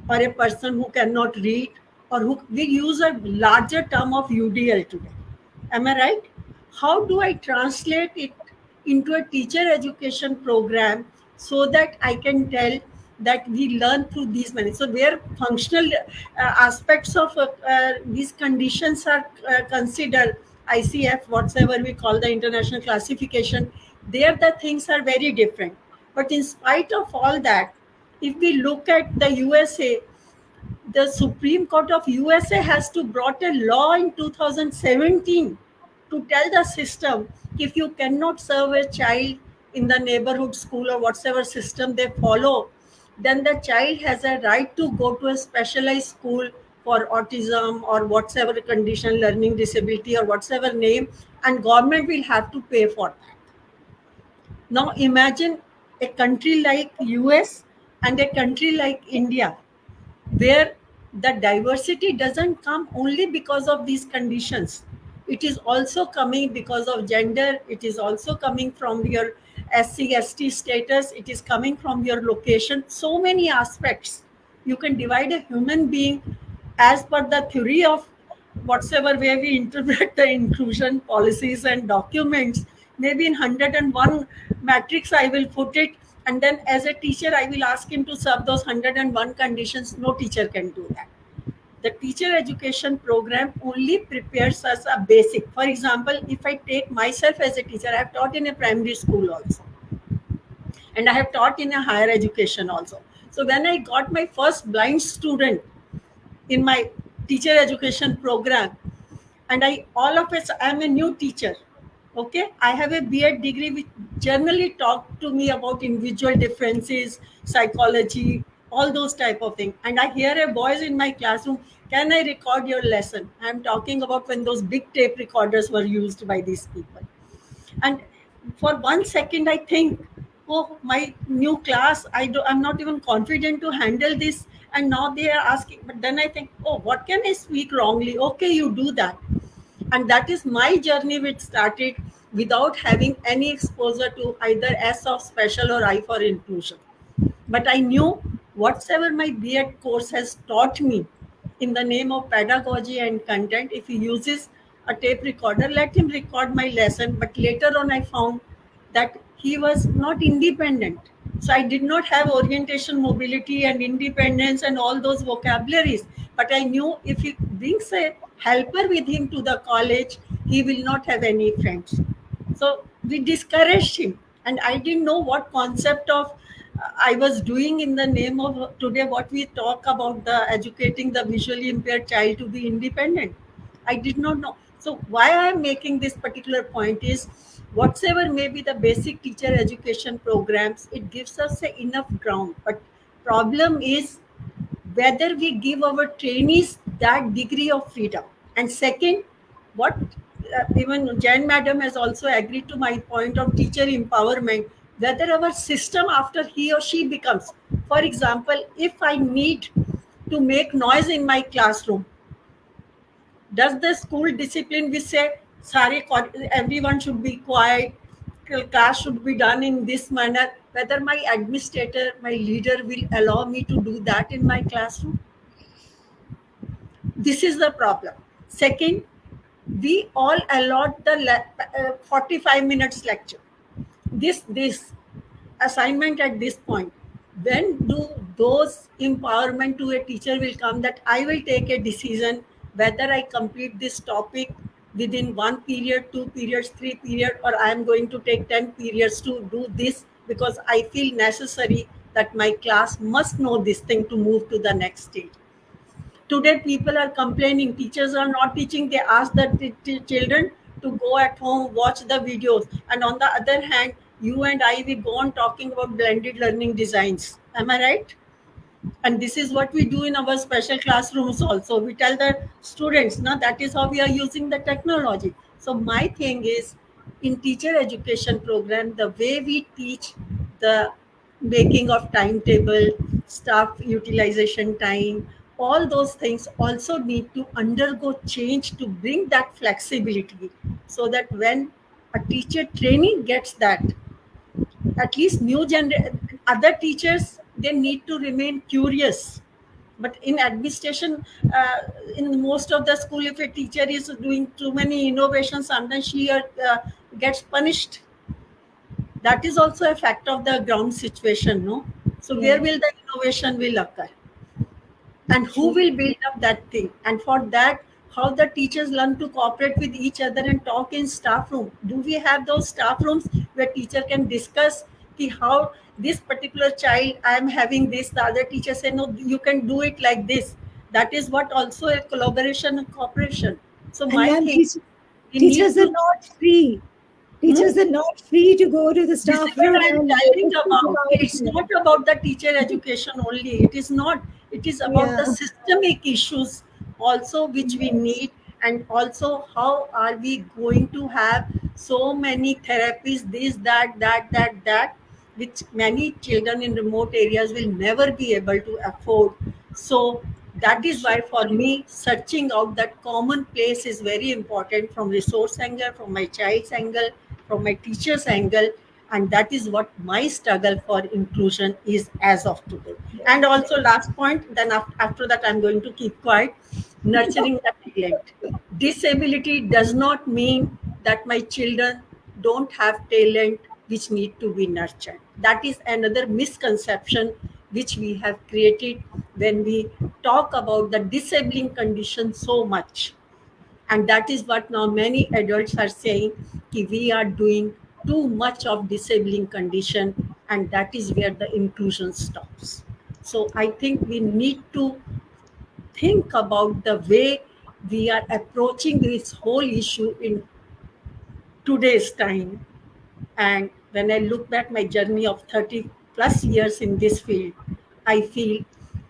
or a person who cannot read, or who, we use a larger term of UDL today. Am I right? How do I translate it into a teacher education program so that I can tell that we learn through these many? So where functional aspects of these conditions are considered, ICF, whatever we call the international classification, there the things are very different. But in spite of all that, if we look at the USA, the Supreme Court of USA has to brought a law in 2017 to tell the system, if you cannot serve a child in the neighborhood school or whatever system they follow, then the child has a right to go to a specialized school for autism or whatever condition, learning disability or whatever name, and government will have to pay for that. Now imagine a country like US and a country like India, where the diversity doesn't come only because of these conditions. It is also coming because of gender. It is also coming from your SC, ST status. It is coming from your location. So many aspects. You can divide a human being as per the theory of whatsoever way we interpret the inclusion policies and documents. Maybe in 101 matrix I will put it, and then as a teacher I will ask him to serve those 101 conditions. No teacher can do that. The teacher education program only prepares us a basic. For example, if I take myself as a teacher, I have taught in a primary school also, and I have taught in a higher education also. So when I got my first blind student in my teacher education program, and I all of us, I'm a new teacher. Okay, I have a B.Ed degree which generally talk to me about individual differences, psychology, all those type of things. And I hear a voice in my classroom, can I record your lesson? I'm talking about when those big tape recorders were used by these people. And for 1 second, I think, oh, my new class, I'm not even confident to handle this. And now they are asking, but then I think, oh, what can I speak wrongly? Okay, you do that. And that is my journey, which started without having any exposure to either S of special or I for inclusion. But I knew whatever my B.Ed course has taught me in the name of pedagogy and content, if he uses a tape recorder, let him record my lesson. But later on, I found that he was not independent. So I did not have orientation, mobility, and independence and all those vocabularies. But I knew if he brings a helper with him to the college, he will not have any friends. So we discouraged him. And I didn't know what concept of I was doing in the name of today what we talk about, the educating the visually impaired child to be independent. I did not know. So why I am making this particular point is, whatever may be the basic teacher education programs, it gives us enough ground. But problem is whether we give our trainees that degree of freedom. And second, what even Jayne Madam has also agreed to my point of teacher empowerment. whether our system after he or she becomes. For example, if I need to make noise in my classroom, does the school discipline we say everyone should be quiet, class should be done in this manner, whether my administrator, my leader will allow me to do that in my classroom? This is the problem. Second, we all allot the 45 minutes lecture. This assignment at this point. When do those empowerment to a teacher will come that I will take a decision whether I complete this topic within 1 period, 2 periods, 3 periods, or I am going to take 10 periods to do this because I feel necessary that my class must know this thing to move to the next stage. Today people are complaining teachers are not teaching. They ask the children to go at home, watch the videos, and on the other hand, you and I, we go on talking about blended learning designs. Am I right? And this is what we do in our special classrooms also. We tell the students, now that is how we are using the technology. So my thing is, in teacher education program, the way we teach the making of timetable, staff utilization time, all those things also need to undergo change to bring that flexibility, so that when a teacher training gets that, at least other teachers, they need to remain curious. But in administration, in most of the school, if a teacher is doing too many innovations, sometimes she gets punished. That is also a fact of the ground situation, no? So where will the innovation will occur? And who will build up that thing? And for that, how the teachers learn to cooperate with each other and talk in staff room? Do we have those staff rooms where teacher can discuss how this particular child, I am having this, the other teacher say, no, you can do it like this? That is what also a collaboration and cooperation. So And my thing, teachers are not free. Teachers are not free to go to the staff room. It's not about the teacher education only. It is not. It is about the systemic issues also which we need, and also how are we going to have so many therapies, this, that, which many children in remote areas will never be able to afford. So that is why for me, searching out that common place is very important, from resource angle, from my child's angle, from my teacher's angle. And that is what my struggle for inclusion is as of today. And also last point, then after that I'm going to keep quiet. Nurturing the talent. Disability does not mean that my children don't have talent which need to be nurtured. That is another misconception which we have created when we talk about the disabling condition so much. And that is what now many adults are saying, that we are doing too much of disabling condition, and that is where the inclusion stops. So I think we need to think about the way we are approaching this whole issue in today's time. And when I look back my journey of 30 plus years in this field, I feel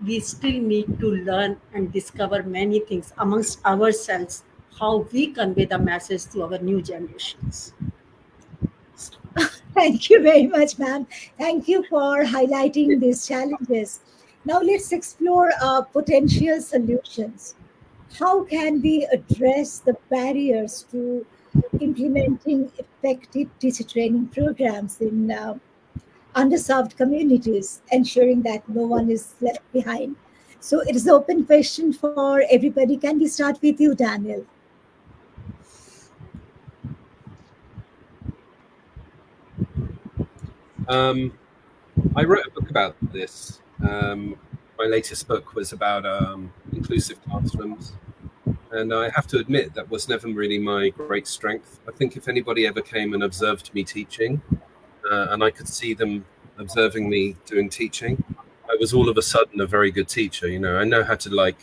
we still need to learn and discover many things amongst ourselves, how we convey the message to our new generations. Thank you very much, ma'am. Thank you for highlighting these challenges. Now let's explore potential solutions. How can we address the barriers to implementing effective teacher training programs in underserved communities, ensuring that no one is left behind? So it is an open question for everybody. Can we start with you, Daniel? I wrote a book about this. My latest book was about inclusive classrooms. And I have to admit, that was never really my great strength. I think if anybody ever came and observed me teaching, and I could see them observing me doing teaching, I was all of a sudden a very good teacher. You know, I know how to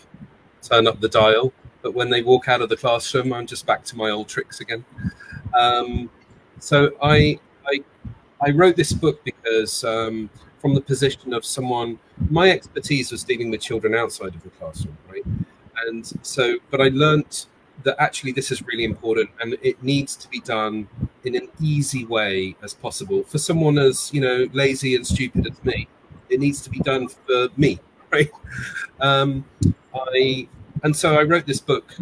turn up the dial, but when they walk out of the classroom, I'm just back to my old tricks again. So I wrote this book because from the position of someone, my expertise was dealing with children outside of the classroom, right? And so, but I learned that actually this is really important and it needs to be done in an easy way as possible. For someone as, you know, lazy and stupid as me, it needs to be done for me, right? And so I wrote this book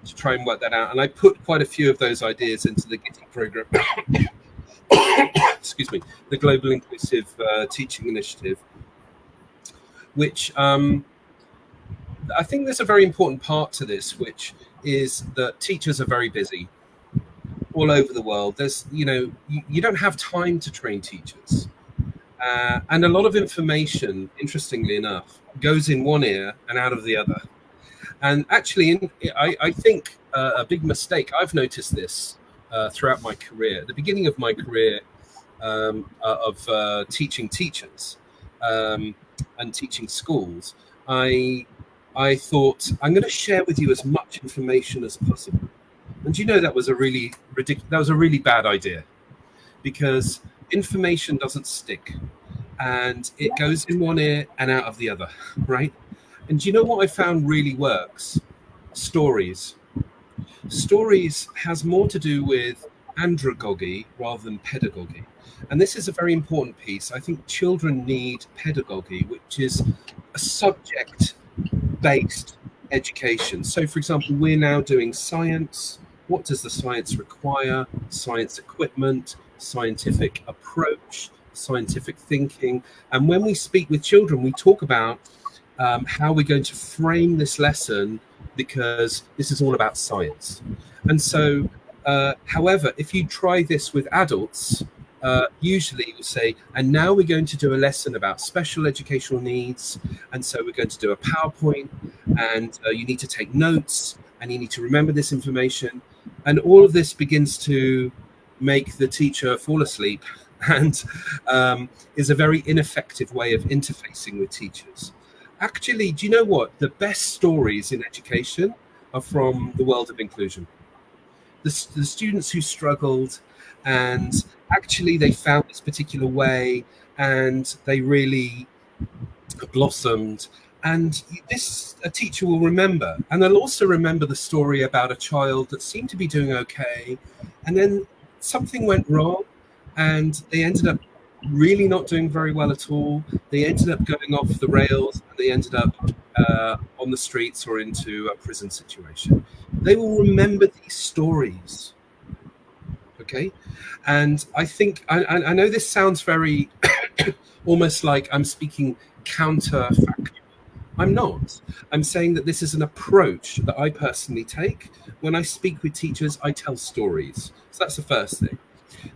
to try and work that out, and I put quite a few of those ideas into the GITI program. Excuse me, the Global Inclusive Teaching Initiative, which I think there's a very important part to this, which is that teachers are very busy all over the world. There's, you know, you don't have time to train teachers. And a lot of information, interestingly enough, goes in one ear and out of the other. And actually, I think a big mistake, I've noticed this throughout my career. At the beginning of my career of teaching teachers and teaching schools, I thought, I'm going to share with you as much information as possible. And you know, that was a really bad idea, because information doesn't stick, and it goes in one ear and out of the other, right? And do you know what I found really works? Stories. Stories has more to do with andragogy rather than pedagogy. And this is a very important piece. I think children need pedagogy, which is a subject-based education. So, for example, we're now doing science. What does the science require? Science equipment, scientific approach, scientific thinking. And when we speak with children, we talk about how we're going to frame this lesson, because this is all about science. And so, however, if you try this with adults, usually you say, and now we're going to do a lesson about special educational needs, and so we're going to do a PowerPoint, and you need to take notes, and you need to remember this information, and all of this begins to make the teacher fall asleep, and is a very ineffective way of interfacing with teachers. Actually, do you know what? The best stories in education are from the world of inclusion. The students who struggled, and actually they found this particular way, and they really blossomed. And this a teacher will remember. And they'll also remember the story about a child that seemed to be doing okay, and then something went wrong, and they ended up really not doing very well at all. They ended up going off the rails, and they ended up on the streets or into a prison situation. They will remember these stories. Okay, and I think I know this sounds very almost like I'm speaking counterfactual. I'm not. I'm saying that this is an approach that I personally take. When I speak with teachers, I tell stories. So that's the first thing.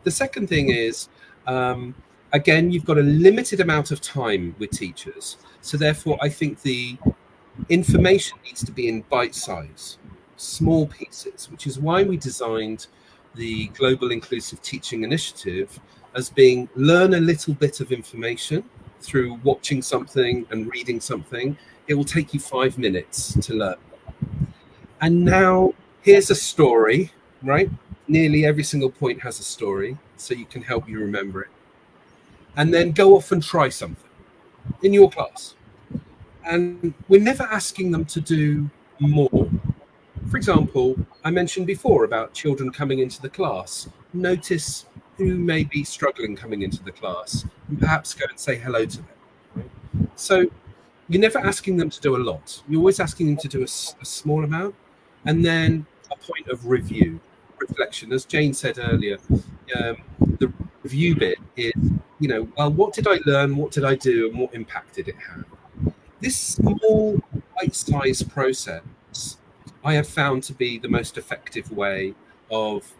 The second thing is, again, you've got a limited amount of time with teachers. So therefore, I think the information needs to be in bite size, small pieces, which is why we designed the Global Inclusive Teaching Initiative as being learn a little bit of information through watching something and reading something. It will take you 5 minutes to learn. And now here's a story, right? Nearly every single point has a story, so you can help you remember it. And then go off and try something in your class. And we're never asking them to do more. For example, I mentioned before about children coming into the class. Notice who may be struggling coming into the class, and perhaps go and say hello to them. Right? So you're never asking them to do a lot. You're always asking them to do a small amount, and then a point of review, reflection. As Jayne said earlier, the review bit is, you know, well, what did I learn? What did I do? And what impact did it have? This small, bite-sized process I have found to be the most effective way of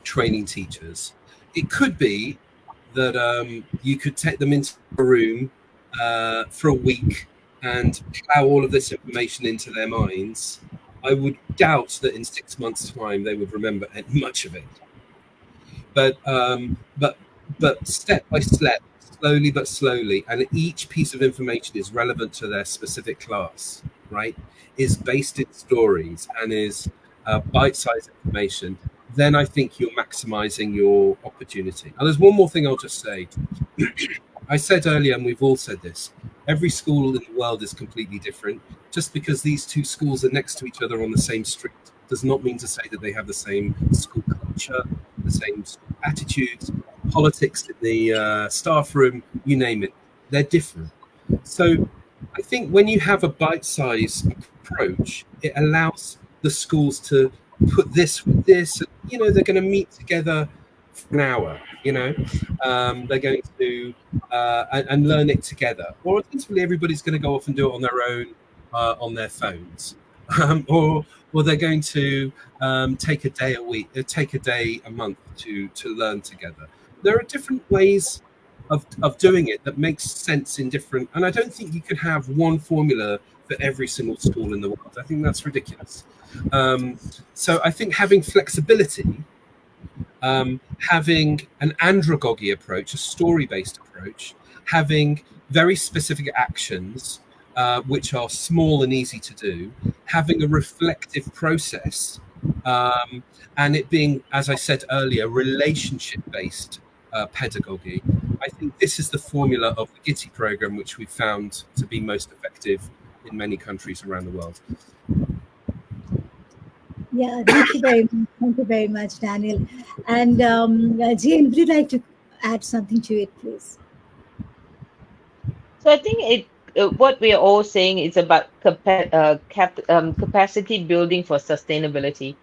training teachers. It could be that you could take them into a room for a week and plow all of this information into their minds. I would doubt that in 6 months' time they would remember much of it. But step by step, slowly but slowly, and each piece of information is relevant to their specific class, right? Is based in stories and is bite-sized information, then I think you're maximizing your opportunity. And there's one more thing I'll just say. I said earlier, and we've all said this, every school in the world is completely different. Just because these two schools are next to each other on the same street does not mean to say that they have the same school culture, the same attitudes, politics in the staff room, you name it. They're different. So I think when you have a bite-sized approach, it allows the schools to put this with this. You know, they're going to meet together for an hour. You know, they're going to and learn it together. Or alternatively, everybody's going to go off and do it on their own on their phones, or they're going to take a day a week, take a day a month to learn together. There are different ways of doing it that makes sense in different, and I don't think you could have one formula for every single school in the world. I think that's ridiculous. So I think having flexibility, having an andragogy approach, a story-based approach, having very specific actions which are small and easy to do, having a reflective process, and it being, as I said earlier, relationship-based pedagogy. I think this is the formula of the GITI program, which we've found to be most effective in many countries around the world. Yeah, thank you very much. Thank you very much, Daniel. And Jayne, would you like to add something to it, please? So I think what we are all saying is about capacity building for sustainability,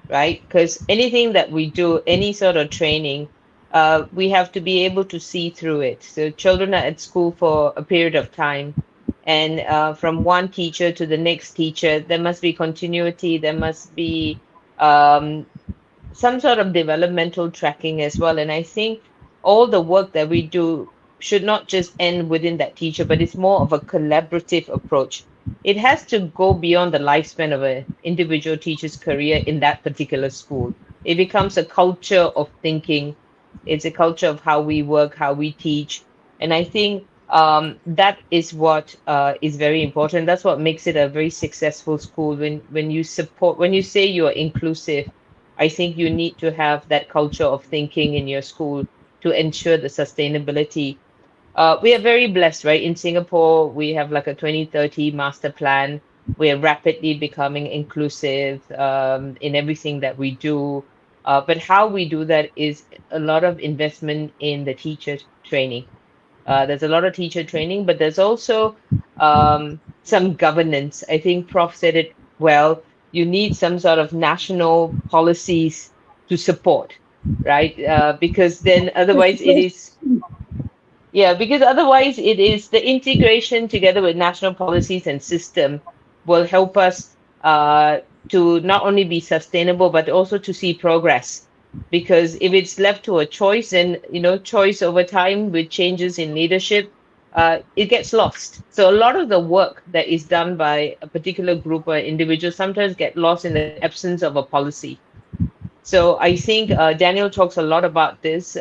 right? Because anything that we do, any sort of training, we have to be able to see through it. So children are at school for a period of time, and from one teacher to the next teacher, there must be continuity. There must be some sort of developmental tracking as well. And I think all the work that we do should not just end within that teacher, but it's more of a collaborative approach. It has to go beyond the lifespan of an individual teacher's career in that particular school. It becomes a culture of thinking. It's a culture of how we work, how we teach. And I think that is what is very important. That's what makes it a very successful school. When you say you are inclusive, I think you need to have that culture of thinking in your school to ensure the sustainability. We are very blessed, right? In Singapore, we have like a 2030 master plan. We are rapidly becoming inclusive in everything that we do. But how we do that is a lot of investment in the teacher training. There's a lot of teacher training, but there's also some governance. I think Prof said it well. You need some sort of national policies to support, right? Because then otherwise it is... Yeah, because otherwise it is the integration together with national policies and system will help us to not only be sustainable, but also to see progress. Because if it's left to a choice, and choice over time with changes in leadership, it gets lost. So a lot of the work that is done by a particular group or individual sometimes get lost in the absence of a policy. So I think Daniel talks a lot about this,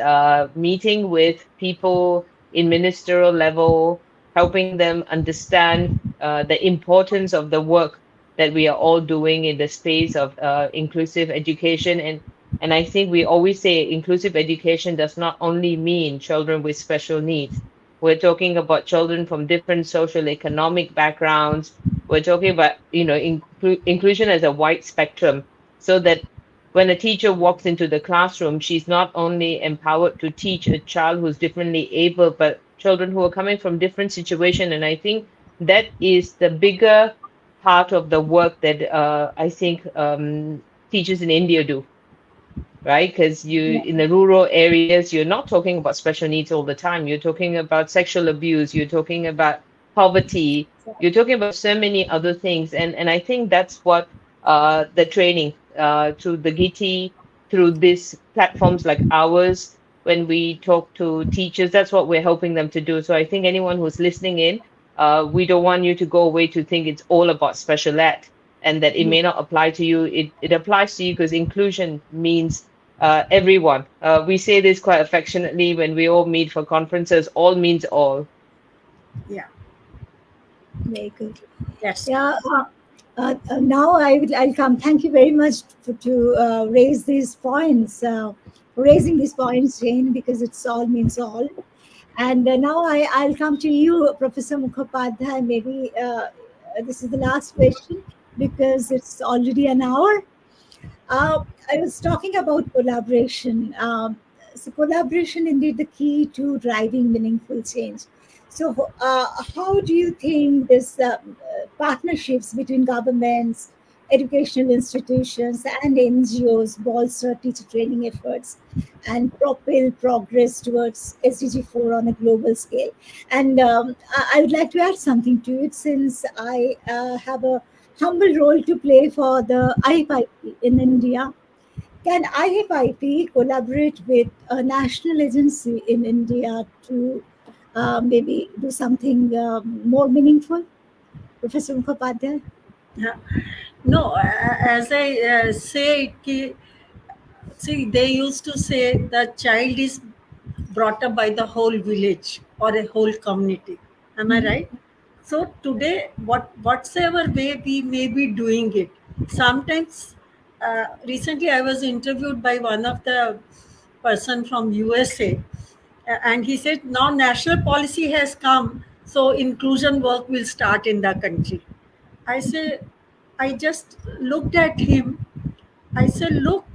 meeting with people in ministerial level, helping them understand the importance of the work that we are all doing in the space of inclusive education. And I think we always say inclusive education does not only mean children with special needs. We're talking about children from different social economic backgrounds. We're talking about, inclusion as a wide spectrum, so that when a teacher walks into the classroom, she's not only empowered to teach a child who's differently able, but children who are coming from different situations. And I think that is the bigger part of the work that I think teachers in India do, right? Because in the rural areas, you're not talking about special needs all the time. You're talking about sexual abuse. You're talking about poverty. You're talking about so many other things. And I think that's what the training through the GITI, through these platforms like ours, when we talk to teachers, that's what we're helping them to do. So I think anyone who's listening in, we don't want you to go away to think it's all about special ed and that it may not apply to you. It applies to you because inclusion means everyone. We say this quite affectionately when we all meet for conferences, all means all. Yeah. Very good. Yes. Yeah. Now I'll come. Thank you very much to raise these points, raising these points, Jayne, because it's all means all. And now I'll come to you, Professor Mukhopadhyay. Maybe this is the last question because it's already an hour. I was talking about collaboration. So, collaboration indeed the key to driving meaningful change. So, how do you think this partnerships between governments, educational institutions, and NGOs bolster teacher training efforts and propel progress towards SDG4 on a global scale? And I would like to add something to it since I have a humble role to play for the IFIP in India. Can IFIP collaborate with a national agency in India to maybe do something more meaningful? Professor Mukhopadhyay? Yeah. No, as I say, see, they used to say the child is brought up by the whole village or a whole community. Am I right? So today, whatsoever way we may be doing it, sometimes recently I was interviewed by one of the person from USA, and he said now national policy has come, so inclusion work will start in the country. I say, I just looked at him. I said, look,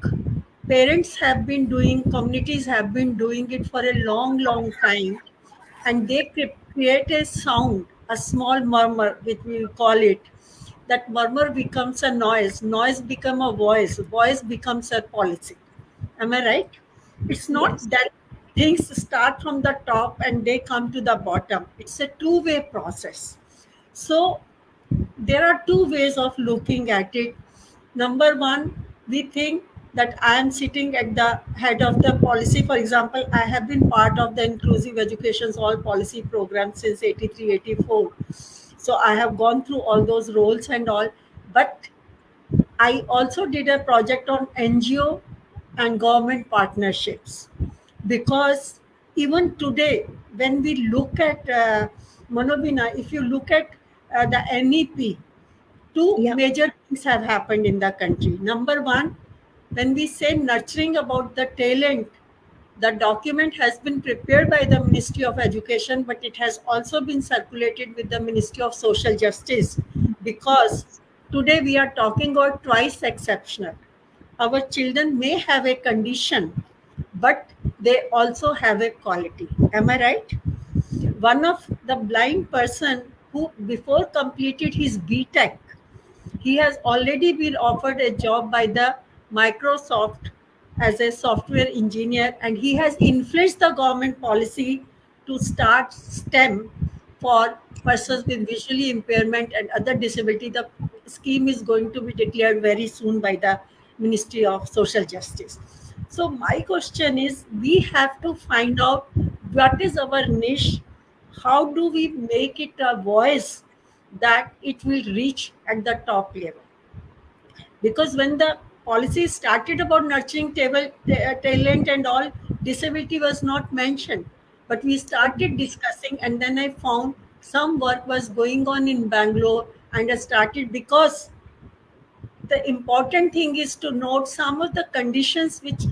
parents have been doing, communities have been doing it for a long, long time, and they create a sound, a small murmur, which we call it. That murmur becomes a noise becomes a voice becomes a policy. Am I right? It's not Yes. that things start from the top and they come to the bottom. It's a two-way process. So there are two ways of looking at it. Number one, we think that I am sitting at the head of the policy. For example, I have been part of the inclusive education's all policy program since 83, 84. So I have gone through all those roles and all. But I also did a project on NGO and government partnerships, because even today, when we look at Manobina, if you look at the NEP, two Yeah. major things have happened in the country. Number one, when we say nurturing about the talent, the document has been prepared by the Ministry of Education, but it has also been circulated with the Ministry of Social Justice, because today we are talking about twice exceptional. Our children may have a condition, but they also have a quality. Am I right? One of the blind person who before completed his BTech, he has already been offered a job by the Microsoft as a software engineer, and he has influenced the government policy to start STEM for persons with visually impairment and other disability. The scheme is going to be declared very soon by the Ministry of Social Justice. So my question is, we have to find out what is our niche, how do we make it a voice that it will reach at the top level. Because when the policy started about nurturing talent and all, disability was not mentioned, but we started discussing, and then I found some work was going on in Bangalore, and I started, because the important thing is to note some of the conditions which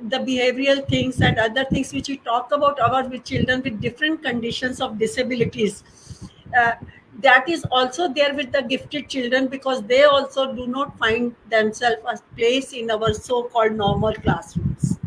the behavioral things and other things which we talk about our with children with different conditions of disabilities, uh, that is also there with the gifted children, because they also do not find themselves a place in our so-called normal classrooms,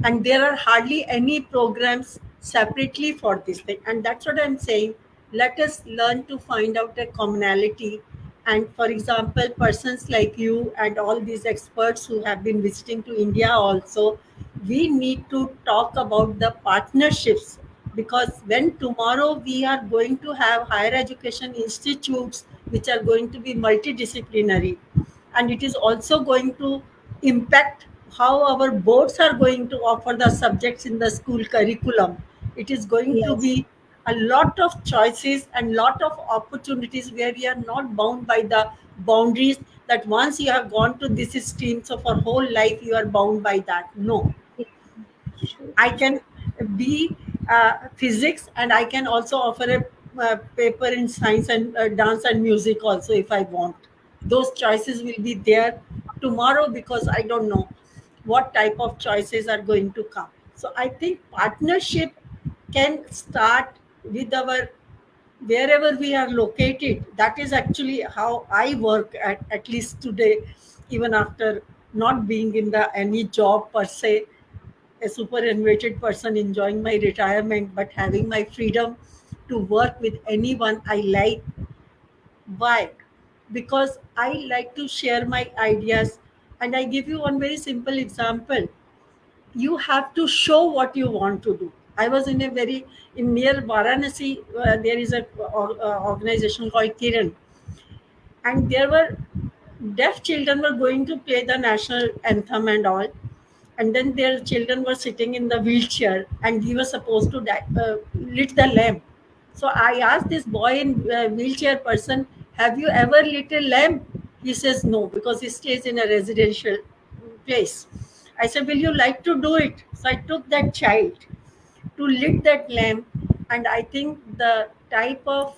and there are hardly any programs separately for this thing. And that's what I'm saying, let us learn to find out a commonality. And for example, persons like you and all these experts who have been visiting to India also, we need to talk about the partnerships, because when tomorrow we are going to have higher education institutes which are going to be multidisciplinary, and it is also going to impact how our boards are going to offer the subjects in the school curriculum. It is going to Yes. be a lot of choices and lot of opportunities where we are not bound by the boundaries that once you have gone to this stream, so for whole life you are bound by that. No, Yeah. Sure. I can Sure. be physics, and I can also offer a paper in science and dance and music also if I want. Those choices will be there tomorrow, because I don't know what type of choices are going to come. So I think partnership can start with our wherever we are located. That is actually how I work at least today even after not being in the any job per se, a superannuated person enjoying my retirement, but having my freedom to work with anyone I like. Why? Because I like to share my ideas. And I give you one very simple example. You have to show what you want to do. I was in a very, in near Varanasi, there is a organization called Kiran, and there were deaf children were going to play the national anthem and all, and then their children were sitting in the wheelchair, and he was supposed to lit the lamp. So I asked this boy in wheelchair person, have you ever lit a lamp? He says no, because he stays in a residential place. I said, will you like to do it? So I took that child to lit that lamp, and I think the type of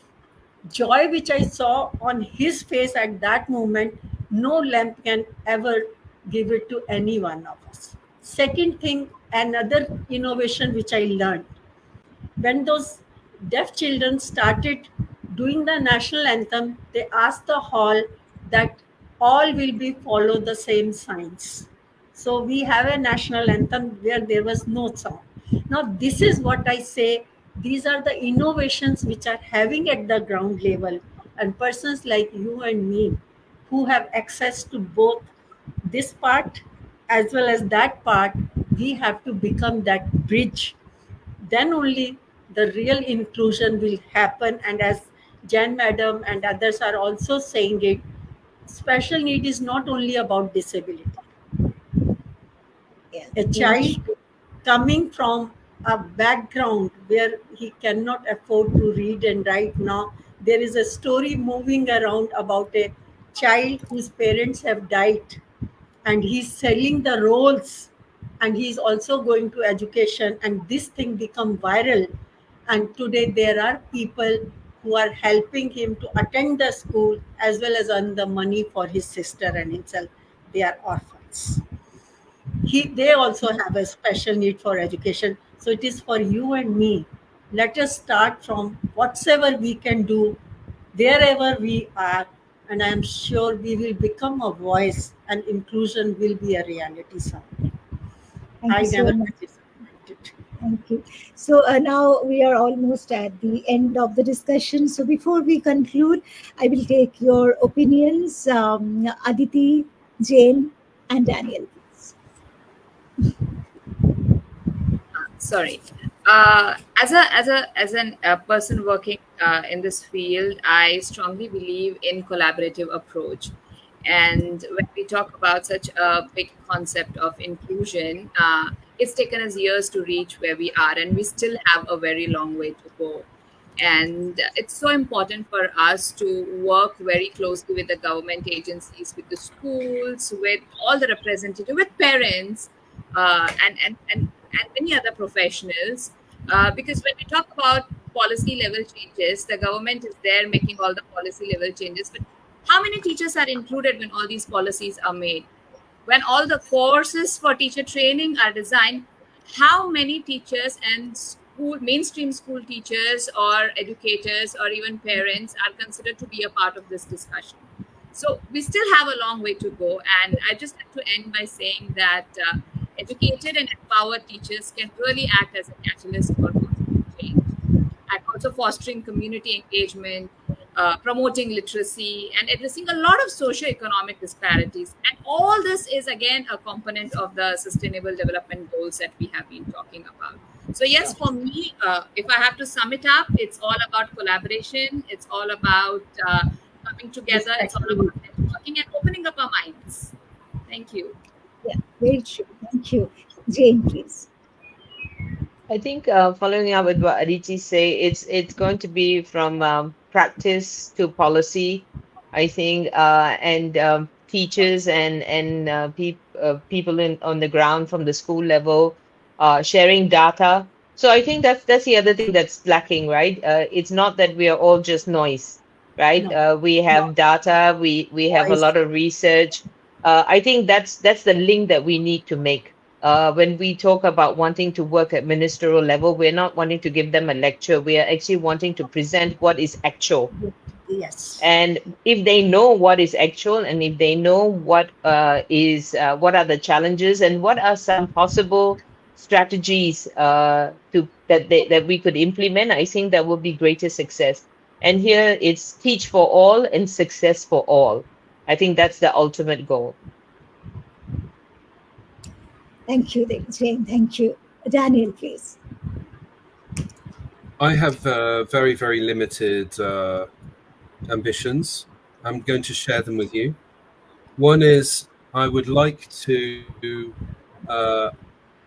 joy which I saw on his face at that moment, no lamp can ever give it to any one of us. Second thing, another innovation which I learned, when those deaf children started doing the national anthem, they asked the hall that all will be follow the same signs. So we have a national anthem where there was no song. Now this is what I say. These are the innovations which are having at the ground level, and persons like you and me who have access to both this part as well as that part, we have to become that bridge. Then only the real inclusion will happen. And as Jan madam and others are also saying it, special need is not only about disability. Yeah. A child coming from a background where he cannot afford to read and write, now there is a story moving around about a child whose parents have died, and he's selling the rolls, and he's also going to education, and this thing become viral. And today there are people who are helping him to attend the school as well as earn the money for his sister and himself. They are orphans. They also have a special need for education. So it is for you and me. Let us start from whatsoever we can do, wherever we are, and I am sure we will become a voice, and inclusion will be a reality someday. Thank I you so never much. anticipated. Thank you. So now we are almost at the end of the discussion. So before we conclude, I will take your opinions, Aditi, Jayne, and Daniel. Sorry. As a person working in this field, I strongly believe in collaborative approach. And when we talk about such a big concept of inclusion, it's taken us years to reach where we are, and we still have a very long way to go. And it's so important for us to work very closely with the government agencies, with the schools, with all the representatives, with parents, and many other professionals. Because when we talk about policy level changes, the government is there making all the policy level changes. But how many teachers are included when all these policies are made? When all the courses for teacher training are designed, how many teachers and mainstream school teachers or educators or even parents are considered to be a part of this discussion? So we still have a long way to go. And I just like to end by saying that educated and empowered teachers can really act as a catalyst for positive change, and also fostering community engagement, promoting literacy, and addressing a lot of socio-economic disparities. And all this is, again, a component of the sustainable development goals that we have been talking about. So yes, for me, if I have to sum it up, it's all about collaboration. It's all about coming together. It's all about networking and opening up our minds. Thank you. Yeah, very true. Thank you. Jayne, please. I think following up with what Aditi say, it's going to be from practice to policy. I think and teachers and people on the ground from the school level sharing data. So I think that's the other thing that's lacking, right? It's not that we are all just noise, right? No, We no, have data, we have a voice. lot of research. I think that's the link that we need to make. When we talk about wanting to work at ministerial level, we're not wanting to give them a lecture. We are actually wanting to present what is actual. Yes. And if they know what is actual, and if they know what are the challenges, and what are some possible strategies that we could implement, I think that will be greater success. And here it's teach for all and success for all. I think that's the ultimate goal. Thank you, Jayne. Thank you. Daniel, please. I have very, very limited ambitions. I'm going to share them with you. One is I would like to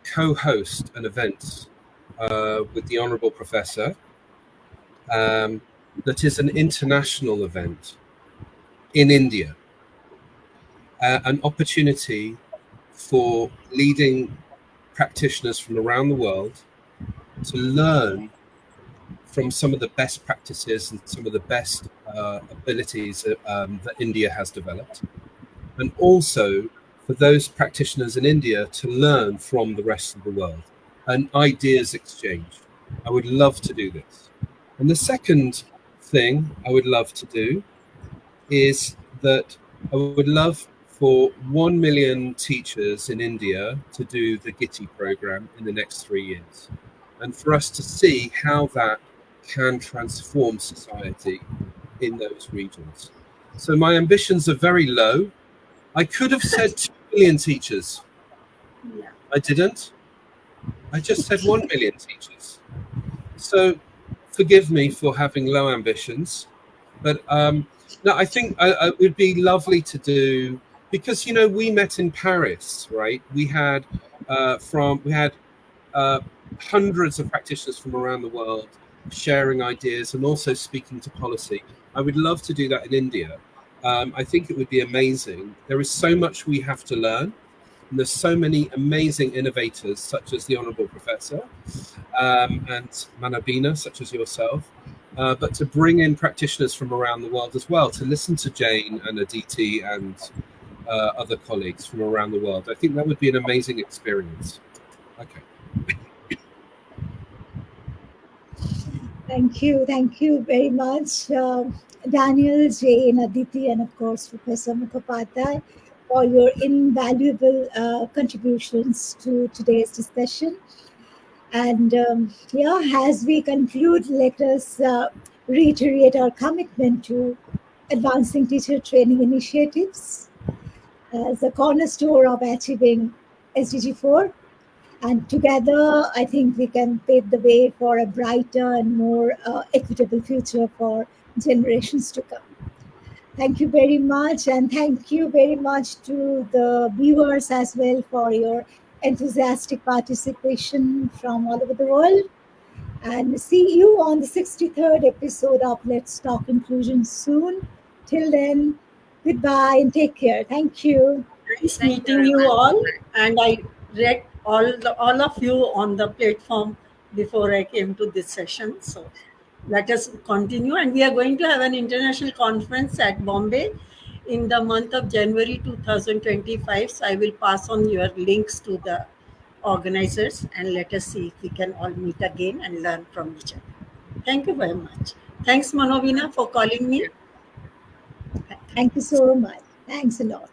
co-host an event with the Honourable Professor that is an international event in India, an opportunity for leading practitioners from around the world to learn from some of the best practices and some of the best abilities that India has developed, and also for those practitioners in India to learn from the rest of the world, an ideas exchange. I would love to do this. And the second thing I would love to do is that I would love for 1 million teachers in India to do the GITI program in the next 3 years, and for us to see how that can transform society in those regions. So my ambitions are very low. I could have said 2 million teachers. Yeah. I didn't. I just said 1 million teachers. So forgive me for having low ambitions, but no, I think it would be lovely to do, because we met in Paris, right? We had hundreds of practitioners from around the world sharing ideas and also speaking to policy. I would love to do that in India. I think it would be amazing. There is so much we have to learn, and there's so many amazing innovators, such as the Honourable Professor and Manobina, such as yourself, but to bring in practitioners from around the world as well, to listen to Jayne and Aditi and other colleagues from around the world. I think that would be an amazing experience. Okay. Thank you very much, Daniel, Jayne, Aditi, and of course Professor Mukhopadhyay, for your invaluable contributions to today's discussion. And as we conclude, let us reiterate our commitment to advancing teacher training initiatives as a cornerstone of achieving SDG4. And together, I think we can pave the way for a brighter and more equitable future for generations to come. Thank you very much. And thank you very much to the viewers as well for your enthusiastic participation from all over the world. And see you on the 63rd episode of Let's Talk Inclusion soon. Till then, goodbye and take care. Thank you. Nice Thank you meeting very you much. all, and I read all of you on the platform before I came to this session. So let us continue, and we are going to have an international conference at Bombay in the month of January 2025. So I will pass on your links to the organizers, and let us see if we can all meet again and learn from each other. Thank you very much. Thanks, Manobina, for calling me. Thank you so much. Thanks a lot.